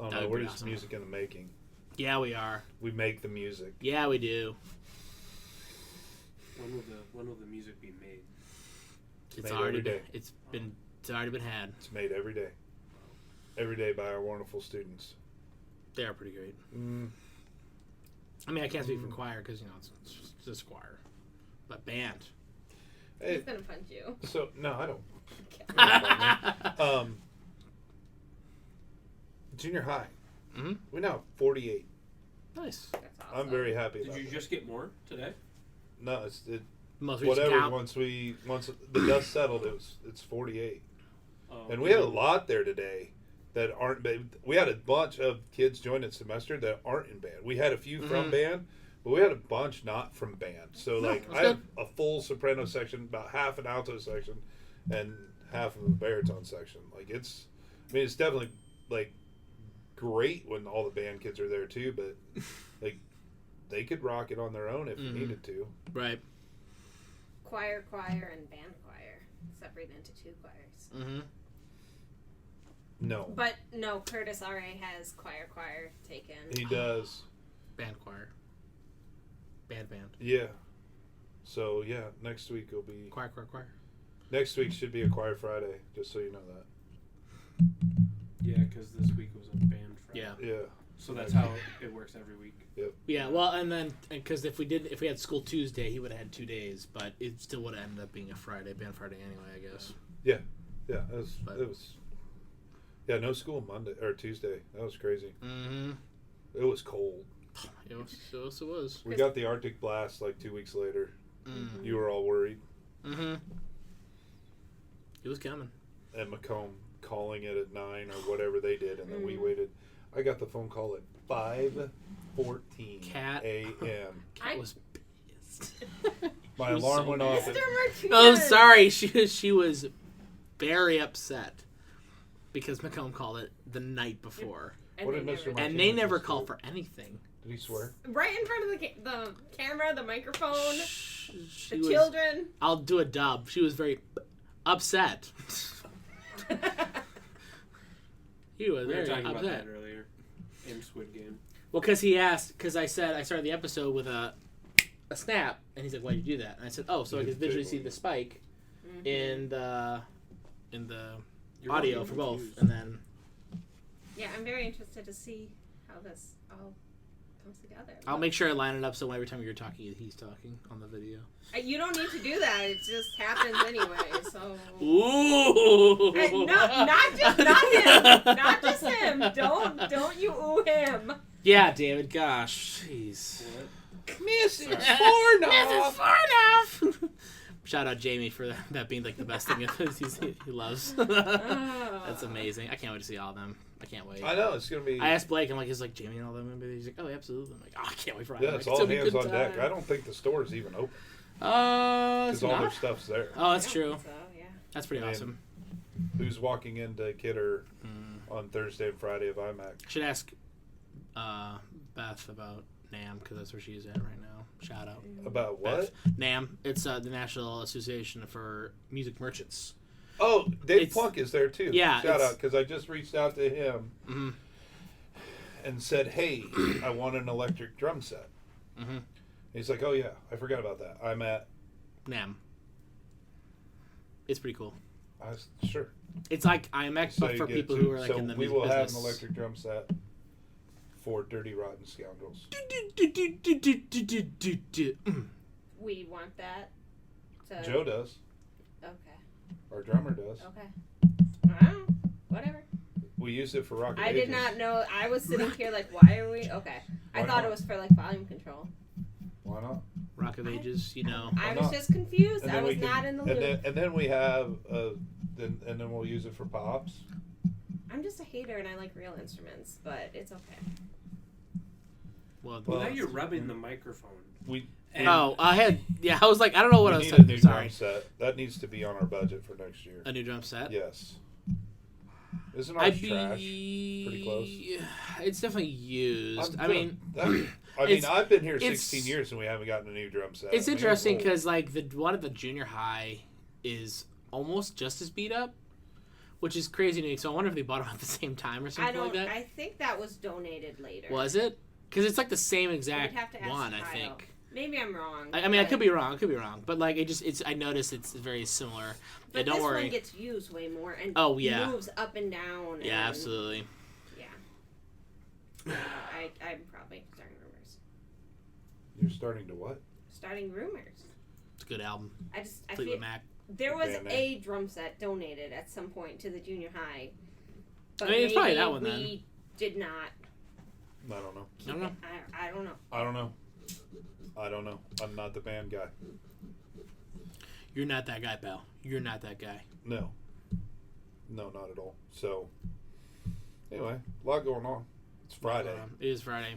Oh That no, would we're be just awesome. music in the making. yeah, we are. We make the music. Yeah, we do. When will the music be made? It's made already every day. It's already been had. It's made every day. Every day by our wonderful students. They are pretty great. Mm. I mean, I can't speak for choir because it's just choir, but band. Hey, He's gonna punch you. so no, I don't. Nice. Junior high. Mhm. We now have 48. That's awesome. I'm very happy Did about you that. just get more today? No, Most recent whatever. count. Once the dust settled, it's 48. Oh, And we had a lot there today that aren't. We had a bunch of kids join in semester that aren't in band. We had a few from band, But we had a bunch not from band. So, No, like, that's I have good. a full soprano section, about half an alto section, and half of a baritone section. Like, it's definitely, like, great when all the band kids are there, too. But, like, they could rock it on their own if needed to. Right. Choir, and band choir. Separate into 2 choirs. Mm-hmm. No. But, no, Curtis already has choir taken. He does. Band choir. Band. Yeah. So, yeah, next week will be... Choir. Next week should be a Choir Friday, just so you know that. Yeah, because this week was a band Friday. Yeah. Yeah. So that's how it works every week. Yep. Yeah, well, and then, because if we had school Tuesday, he would have had 2 days, but it still would have ended up being a Band Friday anyway, I guess. Yeah, it was. Yeah, no school Monday or Tuesday. That was crazy. Mm-hmm. It was cold. It was. We got the Arctic blast like 2 weeks later. Mm-hmm. You were all worried. Mm-hmm. It was coming. And Macomb calling it at 9 or whatever they did, and then we waited. I got the phone call at 5:14 Cat. a.m. I was pissed. My She was alarm so went mad. off. Mr. At, Martinez! Oh, sorry. She was very upset because Macomb called it the night before, What did Mr. never- Martinez and they never just call do? for anything. Did he swear? Right in front of the camera, the microphone, She the was- children. I'll do a dub. She was very upset. He was We were very talking about upset. that earlier in Squid Game. Well, because he asked, because I said I started the episode with a snap, and he's like, "Why did you do that?" And I said, "Oh, so I could visually see the spike in the You're audio really for both." confused. And then Yeah, I'm very interested to see how this all comes together. I'll make sure I line it up so every time you're talking, he's talking on the video. You don't need to do that. It just happens anyway. So. Ooh! Hey, not just him. Don't you ooh him. Yeah, David. Gosh, jeez. Mrs. Mrs. Farnoff. Shout out Jamie for that being like the best thing he loves. That's amazing. I can't wait to see all of them. I can't wait. I know it's gonna be. I asked Blake. I'm like, is like Jamie and all them? He's like, oh, absolutely. I'm like, oh, I can't wait for all Yeah, them. it's Like, all gonna be a hands good on deck. time. I don't think the store's even open It's because all their not. stuff's there. Oh, that's true. So, yeah. That's pretty Man. awesome. Who's walking into Kidder on Thursday and Friday of IMEC? Should ask Beth about NAM because that's where she is at right now. Shout out. About what? Beth. NAM. It's the National Association for Music Merchants. Oh, Dave It's- Plunk is there too. Yeah, Shout it's- out because I just reached out to him Mm-hmm. and said, "Hey, I want an electric drum set." Mm-hmm. He's like, "Oh yeah, I forgot about that. I'm at." NAM. It's pretty cool. I was, sure. It's like IMEC, So but you for get people to- who are like so in the we music will have business. an electric drum set for Dirty Rotten Scoundrels. We want that. Joe does. Okay. Our drummer does. Okay. Wow. Whatever. We used it for Rocket I did Ages. not know. I was sitting here like, why are we? Okay. I Why thought not? it was for like volume control. Why not? Rock of Ages, you know. I Why was not? just confused. And I then was we can- not in the loop. And then we have, and then we'll use it for pops. I'm just a hater and I like real instruments, but it's okay. Well, Well, Well, now you're rubbing the microphone. We And oh, I was like, I don't know what I we was need a talking new about. Sorry. drum set. That needs to be on our budget for next year. A new drum set? Yes. Isn't ours I'd trash? be Pretty close. It's definitely used. I'm I good. mean, I mean, it's- I've been here it's- 16 years and we haven't gotten a new drum set. it's I mean, interesting old. because like the one at the junior high is almost just as beat up, which is crazy to me. So I wonder if they bought them at the same time or I something like don't. that. I think that was donated later. Was it? Because it's like the same exact We'd have to ask one, I Kyle. think. Maybe I'm wrong. I mean, I but- could be wrong. I could be wrong. But like, it's. I noticed it's very similar. But Yeah, don't this worry. one gets used way more and Oh, yeah. moves up and down. Yeah, and, absolutely. Yeah. I'm probably starting rumors. You're starting to what? Starting rumors. It's a good album. I Fleetwood feel Mac. there was Band name. a drum set donated at some point to the junior high. But I mean, it's probably maybe that one, we then. did not. I don't know. Keep I don't know. it. I don't know. I don't know. I don't know. I'm not the band guy. You're not that guy, pal. You're not that guy. No. No, not at all. So, anyway, a lot going on. It's Friday. It is Friday.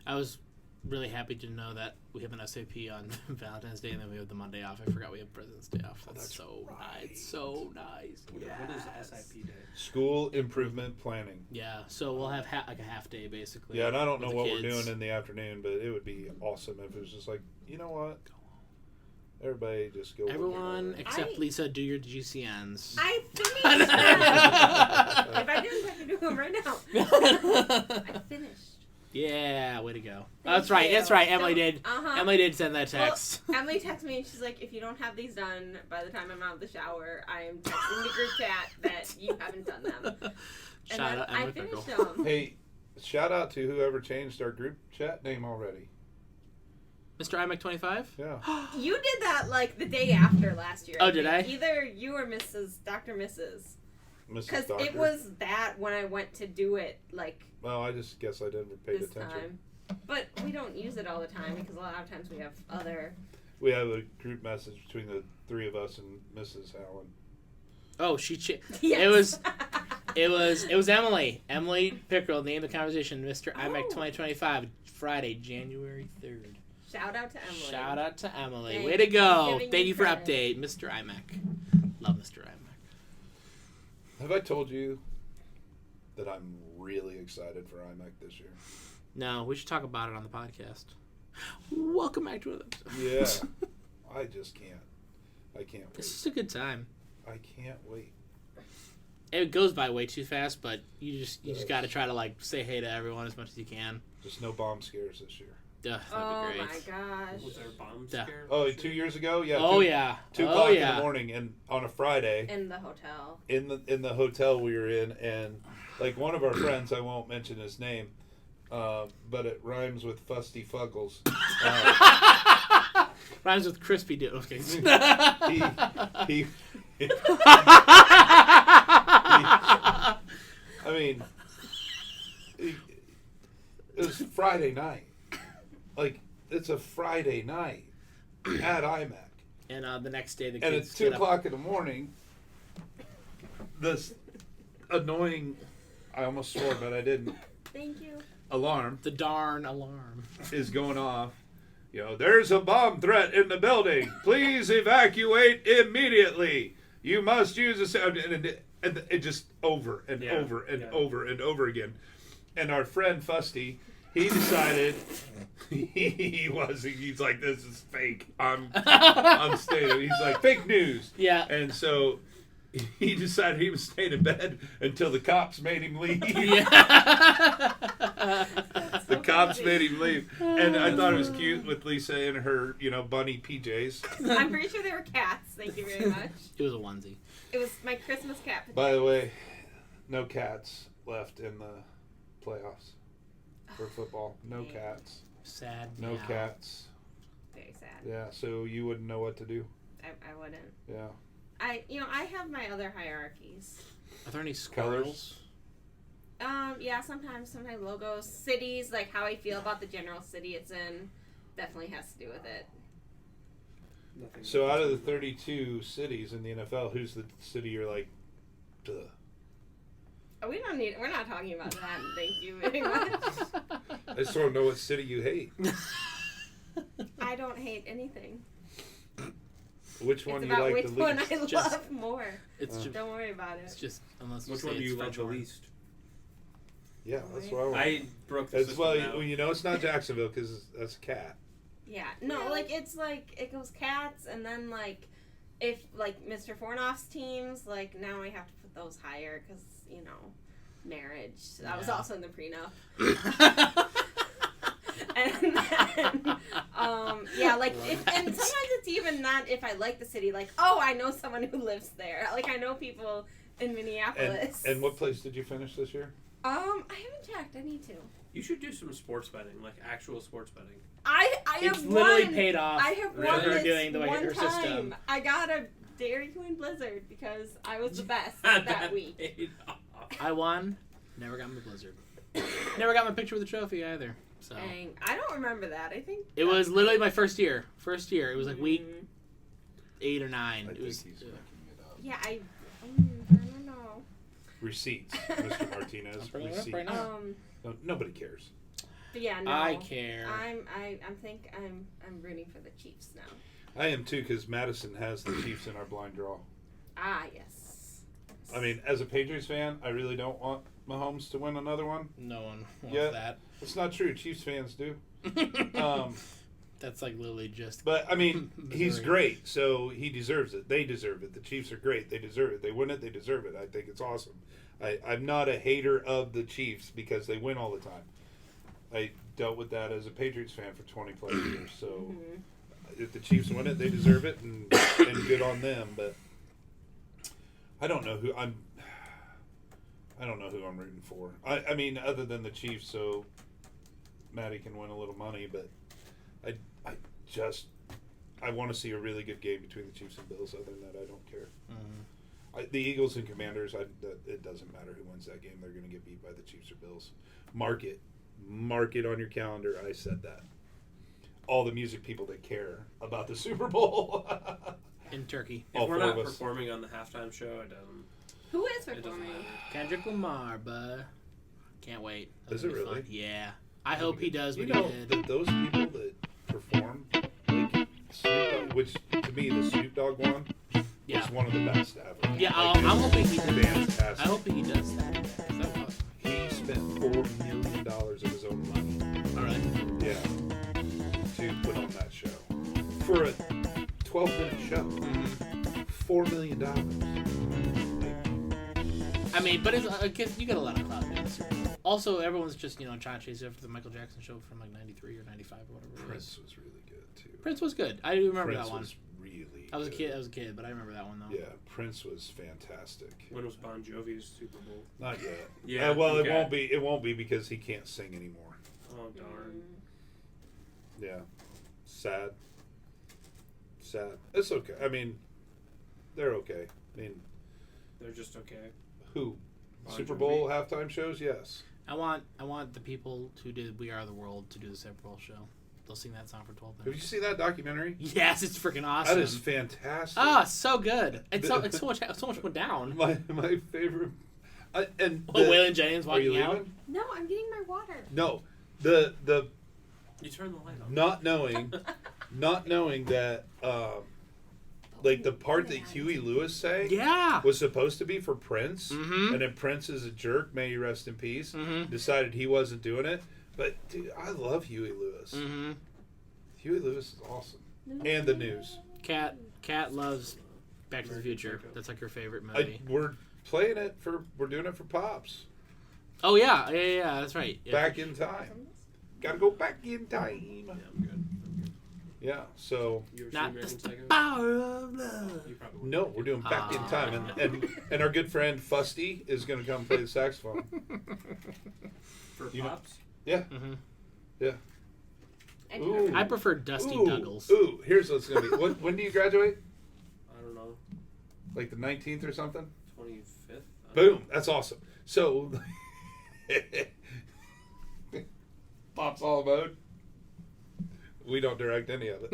I was really happy to know that we have an SAP on Valentine's Day, and then we have the Monday off. I forgot we have President's Day off. That's so nice. So nice. What is SIP day? School improvement planning. Yeah, so we'll have like a half day, basically. Yeah, and I don't know with the what we're kids. doing in the afternoon, but it would be awesome if it was just like, you know what? Everybody just go. Everyone except I- Lisa, do your GCNs. I finished them. If I didn't, I could do them right now. I finished. Yeah, way to go. Thank That's right. you. That's right. Emily did. Uh-huh. Emily did send that text. Well, Emily texted me and she's like, if you don't have these done by the time I'm out of the shower, I am texting the group chat that you haven't done them. And Shout then out I Emily finished Pickle. them. Hey, shout out to whoever changed our group chat name already. Mr. IMEC 25? Yeah. You did that like the day after last year. Oh, did think. I? Either you or Dr. Mrs. Mrs. Because Doctor. it was that when I went to do it like Well, I just guess I never paid this attention. time. But we don't use it all the time because a lot of times we have other. We have a group message between the three of us and Mrs. Allen. Oh, Yes. It was Emily. Emily Pickrell named the conversation Mr. IMEC Oh. 2025, Friday, January 3rd. Shout out to Emily. Shout out to Emily. Thank Way to you go. for giving Thank me you for credit. update, Mr. IMEC. Love Mr. IMEC. Have I told you that I'm really excited for IMEC this year? No, we should talk about it on the podcast. Welcome back to another episode. Yeah. I just can't. I can't wait. It's just a good time. I can't wait. It goes by way too fast, but you just Yes. got to try to like say hey to everyone as much as you can. Just no bomb scares this year. That'd Oh be my great. gosh. Was there a bomb Yeah. scare? Oh, 2 years ago? Yeah. Oh two, yeah. 2 Oh o'clock in yeah. the morning, and on a Friday In the hotel. in the hotel we were in, and like one of our friends, I won't mention his name, but it rhymes with Fusty Fuggles. Rhymes with crispy do. Okay. he I mean, it was Friday night. Like, it's a Friday night at IMEC. And the next day the And kids it's 2 get up. o'clock in the morning. This annoying, I almost swore, but I didn't, Thank you. alarm The darn alarm. is going off. You know, there's a bomb threat in the building. Please evacuate immediately. You must use a sound. And it just over and Yeah, over and yeah. over and over again. And our friend Fusty, he decided he's like, this is fake. I'm staying. He's like, fake news. Yeah. And so he decided he was staying in bed until the cops made him leave. Yeah. The cops made him leave. And I thought it was cute with Lisa in her, bunny PJs. I'm pretty sure they were cats. Thank you very much. It was a onesie. It was my Christmas cat. By the way, no cats left in the playoffs for football. No cats. Sad. No meow. cats. Very sad. Yeah, so you wouldn't know what to do. I wouldn't. Yeah. I have my other hierarchies. Are there any squirrels? Yeah, sometimes logos, cities, like how I feel about the general city it's in, definitely has to do with it. Nothing. So out of the 32 cities in the NFL, who's the city you're like, duh? Oh, we're not talking about that. Thank you very much. I just want to know what city you hate. I don't hate anything. Which one It's you about like which the one least? I Just- love more. It's just, Don't worry about it's it. just unless Which say one do it's you love French the horn. least? Yeah, that's what I want. I broke the That's system why now. it's not Jacksonville because that's a cat. Yeah, no, like it's like it goes cats, and then like if like Mr. Fornoff's teams, like now I have to put those higher because marriage. That was Yeah. also in the prenup. And then, yeah, like and sometimes it's even not if I like the city, like I know someone who lives there, like I know people in Minneapolis. And what place did you finish this year? I haven't checked. I need to. You should do some sports betting, like actual sports betting. I It's have literally won. paid off. I have Really? won Her this doing the way one her time. system. I got a Dairy Queen Blizzard because I was the best that week. paid off. I won. Never got my blizzard. Never got my picture with the trophy either. So Dang, I don't remember that. I think it was literally my first year. It was like week Mm, 8 or 9. I It think was. he's making it up. Yeah, I don't know. Receipts, Mr. Martinez. I'm bringing it up Receipts. right now. No, nobody cares. But yeah, no. I care. I'm rooting for the Chiefs now. I am too, because Madison has the Chiefs in our blind draw. Ah, yes. I mean, as a Patriots fan, I really don't want Mahomes to win another one. No one wants Yeah. that. It's not true. Chiefs fans do. That's like literally just. But, I mean, he's Missouri. great, so he deserves it. They deserve it. The Chiefs are great. They deserve it. They win it. They deserve it. I think it's awesome. I'm not a hater of the Chiefs because they win all the time. I dealt with that as a Patriots fan for 20-plus years. So if the Chiefs win it, they deserve it, and good on them. But I don't know who I'm rooting for. I mean, other than the Chiefs, so Maddie can win a little money. But I want to see a really good game between the Chiefs and Bills. Other than that, I don't care. The Eagles and Commanders, it doesn't matter who wins that game. They're going to get beat by the Chiefs or Bills. Mark it on your calendar. I said that. All the music people that care about the Super Bowl. In Turkey. If All we're four not of us. performing on the halftime show, it doesn't. Who is It doesn't performing? matter. Kendrick Lamar, bud. Can't wait. Is That'll it be really? fun. Yeah. I hope he does You what know, he did. those people that perform, like Snoop Dogg, which to me the Snoop Dogg one Yeah. is one of the best ever. Yeah, Like, I'm hoping he does. fantastic. I hope he does that. That was- He spent $4 million of his own money. All right. Yeah. To put on that show for a 12-minute show. $4 million. I mean, but it's, you got a lot of clout. Also, everyone's just trying to chase after the Michael Jackson show from like '93 or '95 or whatever. It was. Prince was really good too. Prince was good. I do remember Prince that one. was really. I was a good. kid, but I remember that one though. Yeah, Prince was fantastic. When was Bon Jovi's Super Bowl? Not yet. Yeah, well, okay. it won't be. It won't be because he can't sing anymore. Oh darn. Yeah. Sad. It's okay. I mean, they're okay. I mean, They're just okay. who? Bon Super Jovi. Bowl halftime shows? Yes. I want the people who did "We Are the World" to do the Super Bowl show. They'll sing that song for 12 Have you minutes. seen that documentary? Yes, it's freaking awesome. That is fantastic. Ah, so good. It's so much went down. My favorite. And Oh, Waylon Jennings are you walking out. leaving? No, I'm getting my water. No. The You turn the light on. not knowing that like the part that Huey Lewis sang Yeah. was supposed to be for Prince, Mhm. and then Prince is a jerk, may he rest in peace, Mhm. decided he wasn't doing it. But dude, I love Huey Lewis. Mm-hmm. Huey Lewis is awesome. And the news. Cat loves Back to the Future. That's like her favorite movie. We're doing it for Pops. Oh yeah. That's right. Yeah. Back in time. Gotta go back in time. Yeah, I'm good. Yeah, so You ever seen Not American the Psycho? power of love. You probably would. no, we're doing back in time, and our good friend Fusty is going to come play the saxophone. For You know- Pops? Yeah, Mm-hmm. yeah. I do Ooh. remember. I prefer Dusty Ooh, Douglas. ooh, here's what's going to be. When do you graduate? I don't know. Like the 19th or something? 25th? Boom, that's awesome. So, Pops all mode. We don't direct any of it.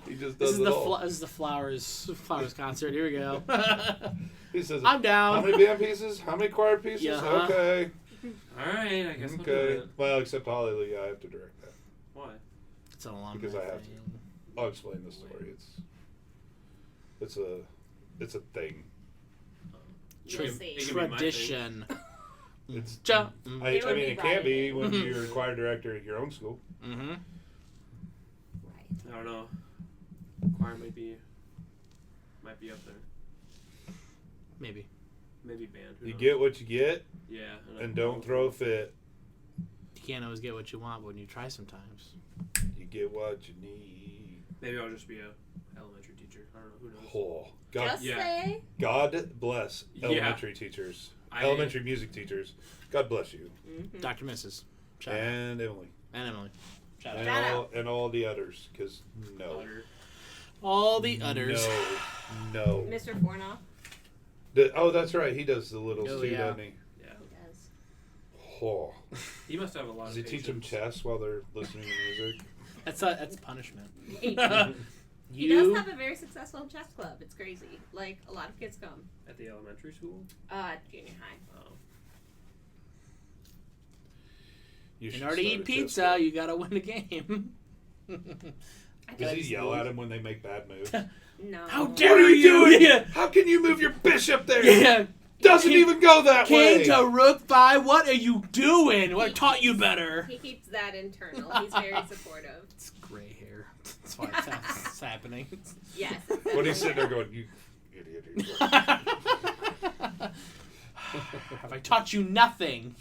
He just does it all. This is the Flowers concert. Here we go. He says, I'm down. How many band pieces? How many choir pieces? Yeah. Okay. Alright, I guess I'll do Okay. it. Well, except Hallelujah, I have to direct that. Why? It's an alumni Because I have to. thing. I'll explain the story. It's a thing. You'll It see. can be my thing. Tradition. It's Jump. I It mean, would be it can be right. when you're a choir director at your own school. Mm-hmm. Right. I don't know. Choir might be up there. Maybe. Maybe band. Who You knows? get what you get, Yeah. and don't throw a fit. You can't always get what you want, but when you try sometimes. You get what you need. Maybe I'll just be a elementary teacher. I don't know. Who knows? Oh, God, Just yeah. say. God bless Yeah. elementary teachers, I- elementary music teachers. God bless you, Mm-hmm. Dr. Mrs. Shout out. and Emily, And Emily. Shout and out. all the others. Because no, Butter. All the others. no. Mr. Fornoff. Oh, that's right. He does the little Oh, too, yeah. doesn't he? Yeah. He does. Oh. He must have a lot Does of he teach them patience. chess while they're listening to music? That's punishment. He You does have a very successful chess club. It's crazy. Like, a lot of kids come. At the elementary school? Junior high. Oh. You In should order to start eat a pizza, Cisco. you gotta win a game. Does he yell at him when they make bad moves? No. How What dare are you doing? Yeah. How can you move your bishop there? Yeah. Doesn't King- even go that King way. to rook 5. What are you doing? What taught you better? He keeps that internal. He's very supportive. It's gray hair. That's why it's happening. Yes. When he's sitting there going, you idiot. Have I taught you nothing?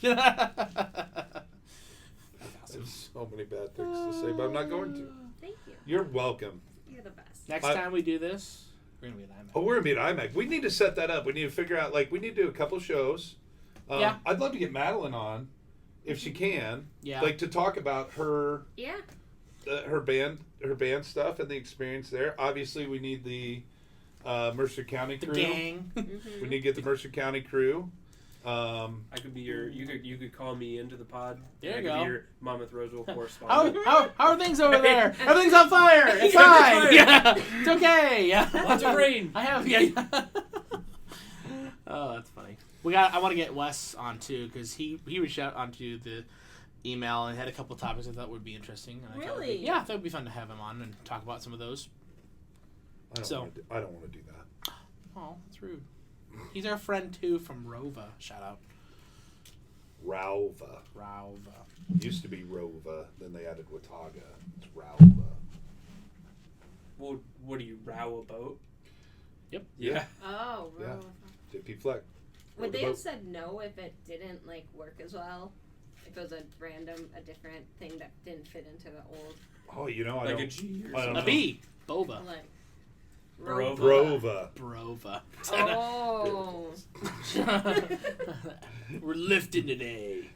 There's so many bad things to say, but I'm not going to. Thank you. You're welcome. You're the best. Next time we do this, we're gonna be at IMEC. Oh, we're going to be at IMEC. We need to set that up. We need to figure out, we need to do a couple shows. Yeah. I'd love to get Madeline on, if she can. Yeah. To talk about her Yeah. her band stuff and the experience there. Obviously, we need the Mercer County The crew. gang. We need to get the Mercer County crew. I could be your. You could call me into the pod. There I you could go. Be your Monmouth Roseville correspondent. How are things over there? Everything's on fire. It's Yeah, fine. it's fine. Yeah, it's okay. Yeah. Lots of rain. I have. Yeah. Oh, that's funny. I want to get Wes on too because he reached out onto the email and had a couple topics I thought would be interesting. And I thought Really? I thought it would be fun to have him on and talk about some of those. I don't want to do that. Oh, that's rude. He's our friend too from Rova. Shout out. Rauva. Rova. Used to be Rova, then they added Watauga. It's Rauva. Well, what do you row about? Yep. Yeah. Oh, Yeah. Rove. JP Fleck. Would Rode they the have boat. said no if it didn't work as well? If it was a different thing that didn't fit into the old Oh, I Like a don't. G or I don't something. know. A B. Boba. like Rova. Rova. Brova. Oh. We're lifting today.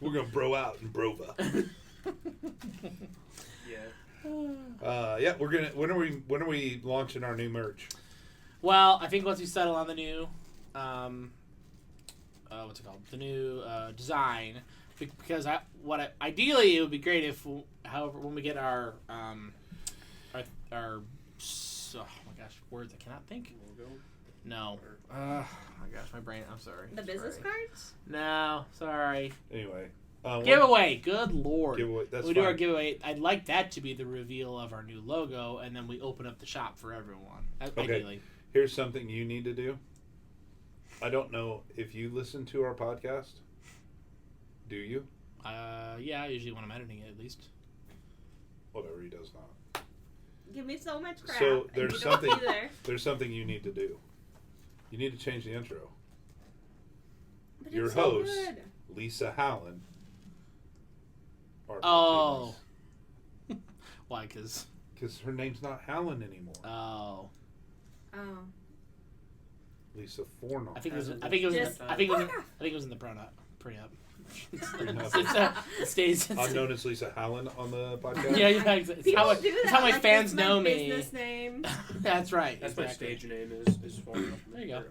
We're gonna bro out in Brova. Yeah. Yeah, we're gonna. When are we launching our new merch? Well, I think once we settle on the new, what's it called? The new design, because ideally it would be great if, however, when we get our oh my gosh, words I cannot think. Logo. No. Oh my gosh, my brain. I'm sorry. The business Sorry. cards? No, sorry. Anyway, Giveaway. Good lord. Giveaway. That's we fine. do our giveaway. I'd like that to be the reveal of our new logo, and then we open up the shop for everyone. Okay. Ideally. Here's something you need to do. I don't know if you listen to our podcast. Do you? Yeah, usually when I'm editing it, at least. Whatever, he does not. Give me so much crap. So and there's you don't something. either. There's something you need to do. You need to change the intro. But Your it's so host, good. Lisa Howland. Oh. Why? Because. Because her name's not Howland anymore. Oh. Oh. Lisa Fornoff. I think it was. Hasn't I think it was. In Just- the, I think it was. In, I think it was in the prenup. Prenup. It stays. I'm known as Lisa Howland on the podcast. Yeah, it's People how, do it's that. how my like, fans it's my know me. business name. That's right. That's exactly. my stage name is Form. There you go. I'm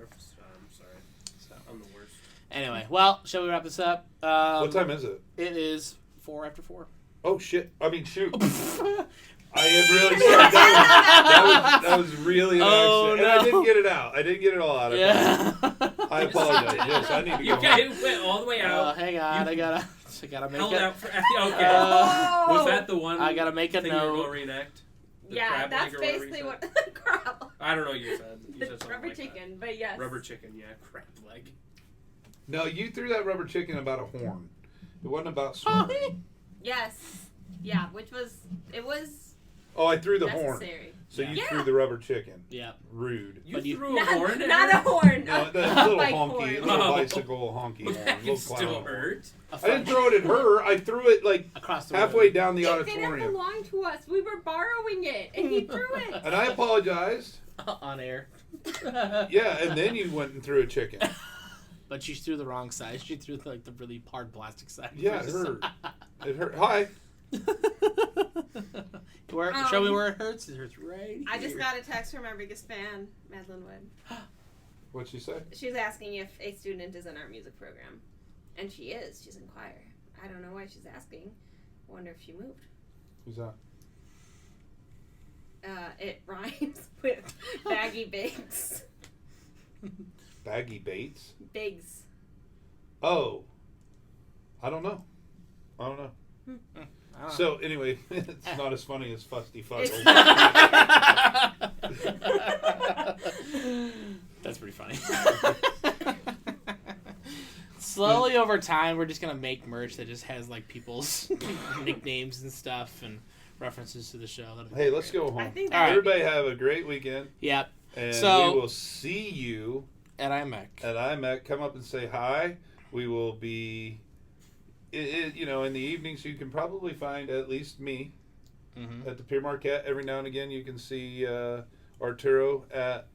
sorry. I'm the worst. Anyway, well, shall we wrap this up? What time is it? It is 4 after 4. Oh shit! I mean, shoot. I am really sorry. That was really an Oh, accident. And I no. didn't get it out. I didn't get it all out. Yeah. I apologize. Yes, I need to You go guys home. went all the way out. Hang on, You I gotta make held it. out for. Okay. Uh, Was that the one? I gotta make a thing you were note. gonna reenact? The Yeah, crab that's leg or whatever you basically said? what crab. I don't know what you said. You The said something rubber like chicken, but yes. That. Rubber chicken, yeah, crab leg. No, you threw that rubber chicken about a horn. It wasn't about swearing. Yes. Yeah, it was Oh, I threw the horn. necessary. So Yeah. you Yeah. threw the rubber chicken. Yeah. Rude. You But you- threw a horn. at Not her? a horn. No, the a little bike honky, horn. little Oh. bicycle honky Well, horn, that little can clown still horn. hurt. I didn't throw it at her. I threw it like Across the halfway road. down the It didn't auditorium. belong to us. We were borrowing it, and he threw it. And I apologized. On air. Yeah, and then you went and threw a chicken. But she threw the wrong side. She threw the really hard plastic side. Yeah, it hurt. It hurt. Hi. Show me where it hurts. It hurts right I just here. got a text from our biggest fan, Madeline Wood. What'd she say? She's asking if a student is in our music program. And she is. She's in choir. I don't know why she's asking. I wonder if she moved. Who's that? It rhymes with baggy bigs. Baggy Bates. Bigs. Oh. I don't know. I don't So anyway, it's not as funny as Fusty Fuzzle. That's pretty funny. Slowly over time, we're just gonna make merch that just has like people's nicknames and stuff and references to the show. Hey, let's go home. I think All right. Everybody have a great weekend. Yep. And So- we will see you At IMEC. at IMEC. Come up and say hi. We will be, in the evenings. You can probably find at least me Mm-hmm. at the Pier Marquette. Every now and again, you can see Arturo at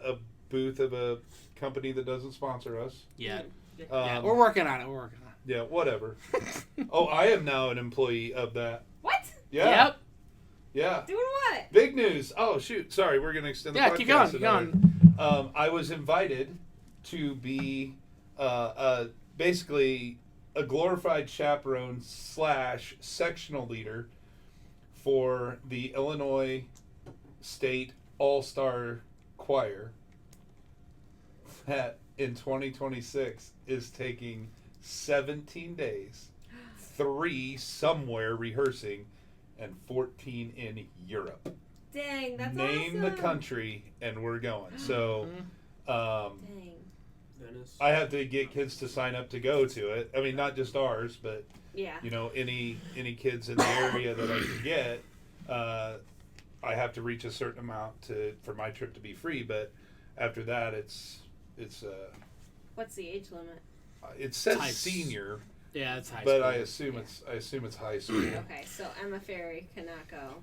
a booth of a company that doesn't sponsor us. Yeah. Mm. Yeah. We're working on it. Yeah, whatever. Oh, I am now an employee of that. What? Yeah. Yep. Yeah. Doing what? Big news. Oh, shoot. Sorry, we're going to extend the Yeah. podcast. Keep going. Keep going. I was invited to be basically a glorified chaperone / sectional leader for the Illinois State All-Star Choir that in 2026 is taking 17 days, 3 somewhere rehearsing, and 14 in Europe. Dang, that's Name awesome. the country, and we're going. So, Dang. Venice. I have to get kids to sign up to go to it. I mean, not just ours, but Yeah. any kids in the area that I can get. I have to reach a certain amount for my trip to be free. But after that, it's What's the age limit? it says High- senior, Yeah, it's high but school. I assume it's high school. Okay, so Emma Ferry cannot go.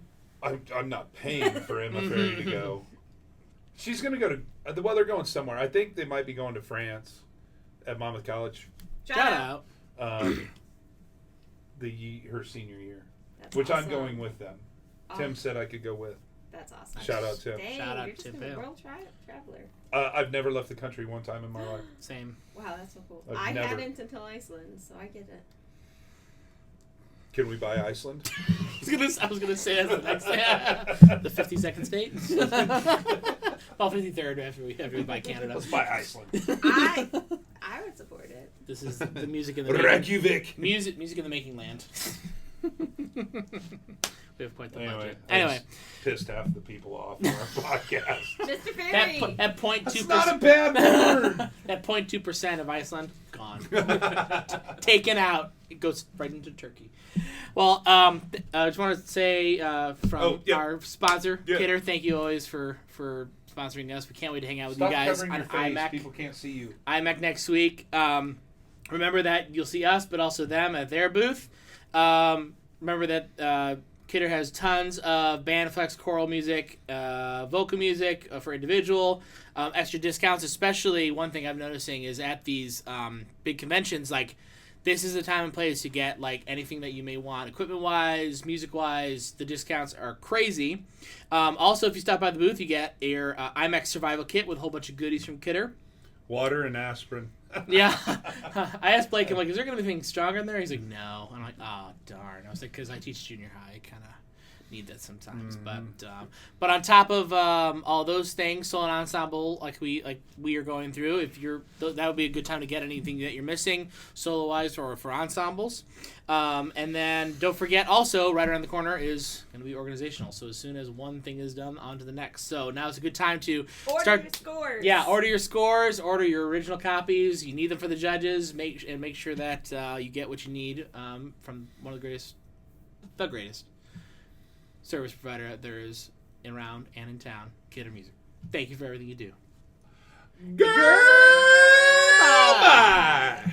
I'm not paying for Emma Ferry to go. She's gonna go to well, they're going somewhere. I think they might be going to France at Monmouth College. Shout out. Her senior year, That's which I'm awesome. going with them. Tim Oh, said I could go with. that's awesome. Shout out Tim. Dang, Shout out you're just to a Bill. world traveler. I've never left the country one time in my life. Same. Wow, that's so cool. I've I never- hadn't until Iceland, so I get it. Can we buy Iceland? I was gonna say that's the next thing. The 52nd state. Well, 53rd after we buy Canada. Let's buy Iceland. I would support it. This is the music in the making. Reykjavik. Music in the making land. We have quite the budget. I Anyway, just pissed half the people off on our podcast. Mr. Ferry. at 0.2%. That's not a bad word. At 0.2% of Iceland gone, taken out. It goes right into Turkey. Well, I just wanted to say from our sponsor, Yeah. Kidder, thank you always for sponsoring us. We can't wait to hang out with Stop you guys covering on your face. IMEC. People can't see you. IMEC next week. Remember that you'll see us, but also them at their booth. Remember that Kidder has tons of band flex choral music, vocal music for individual, extra discounts. Especially one thing I'm noticing is at these big conventions, like this is the time and place to get like anything that you may want, equipment wise, music wise. The discounts are crazy. Also, if you stop by the booth, you get your IMEC survival kit with a whole bunch of goodies from Kidder. Water and aspirin. Yeah. I asked Blake, I'm like, is there going to be anything stronger in there? He's like, no. I'm like, oh, darn. I was like, because I teach junior high. I kind of need that sometimes. But on top of all those things, solo and ensemble, like we are going through, that would be a good time to get anything that you're missing, solo-wise or for ensembles. And then don't forget, also, right around the corner is going to be organizational. So as soon as one thing is done, on to the next. So now is a good time to Order your scores. Yeah, order your scores, order your original copies. You need them for the judges. Make sure that you get what you need from one of the greatest service provider out there is around and in town, Kidder Music. Thank you for everything you do. Goodbye.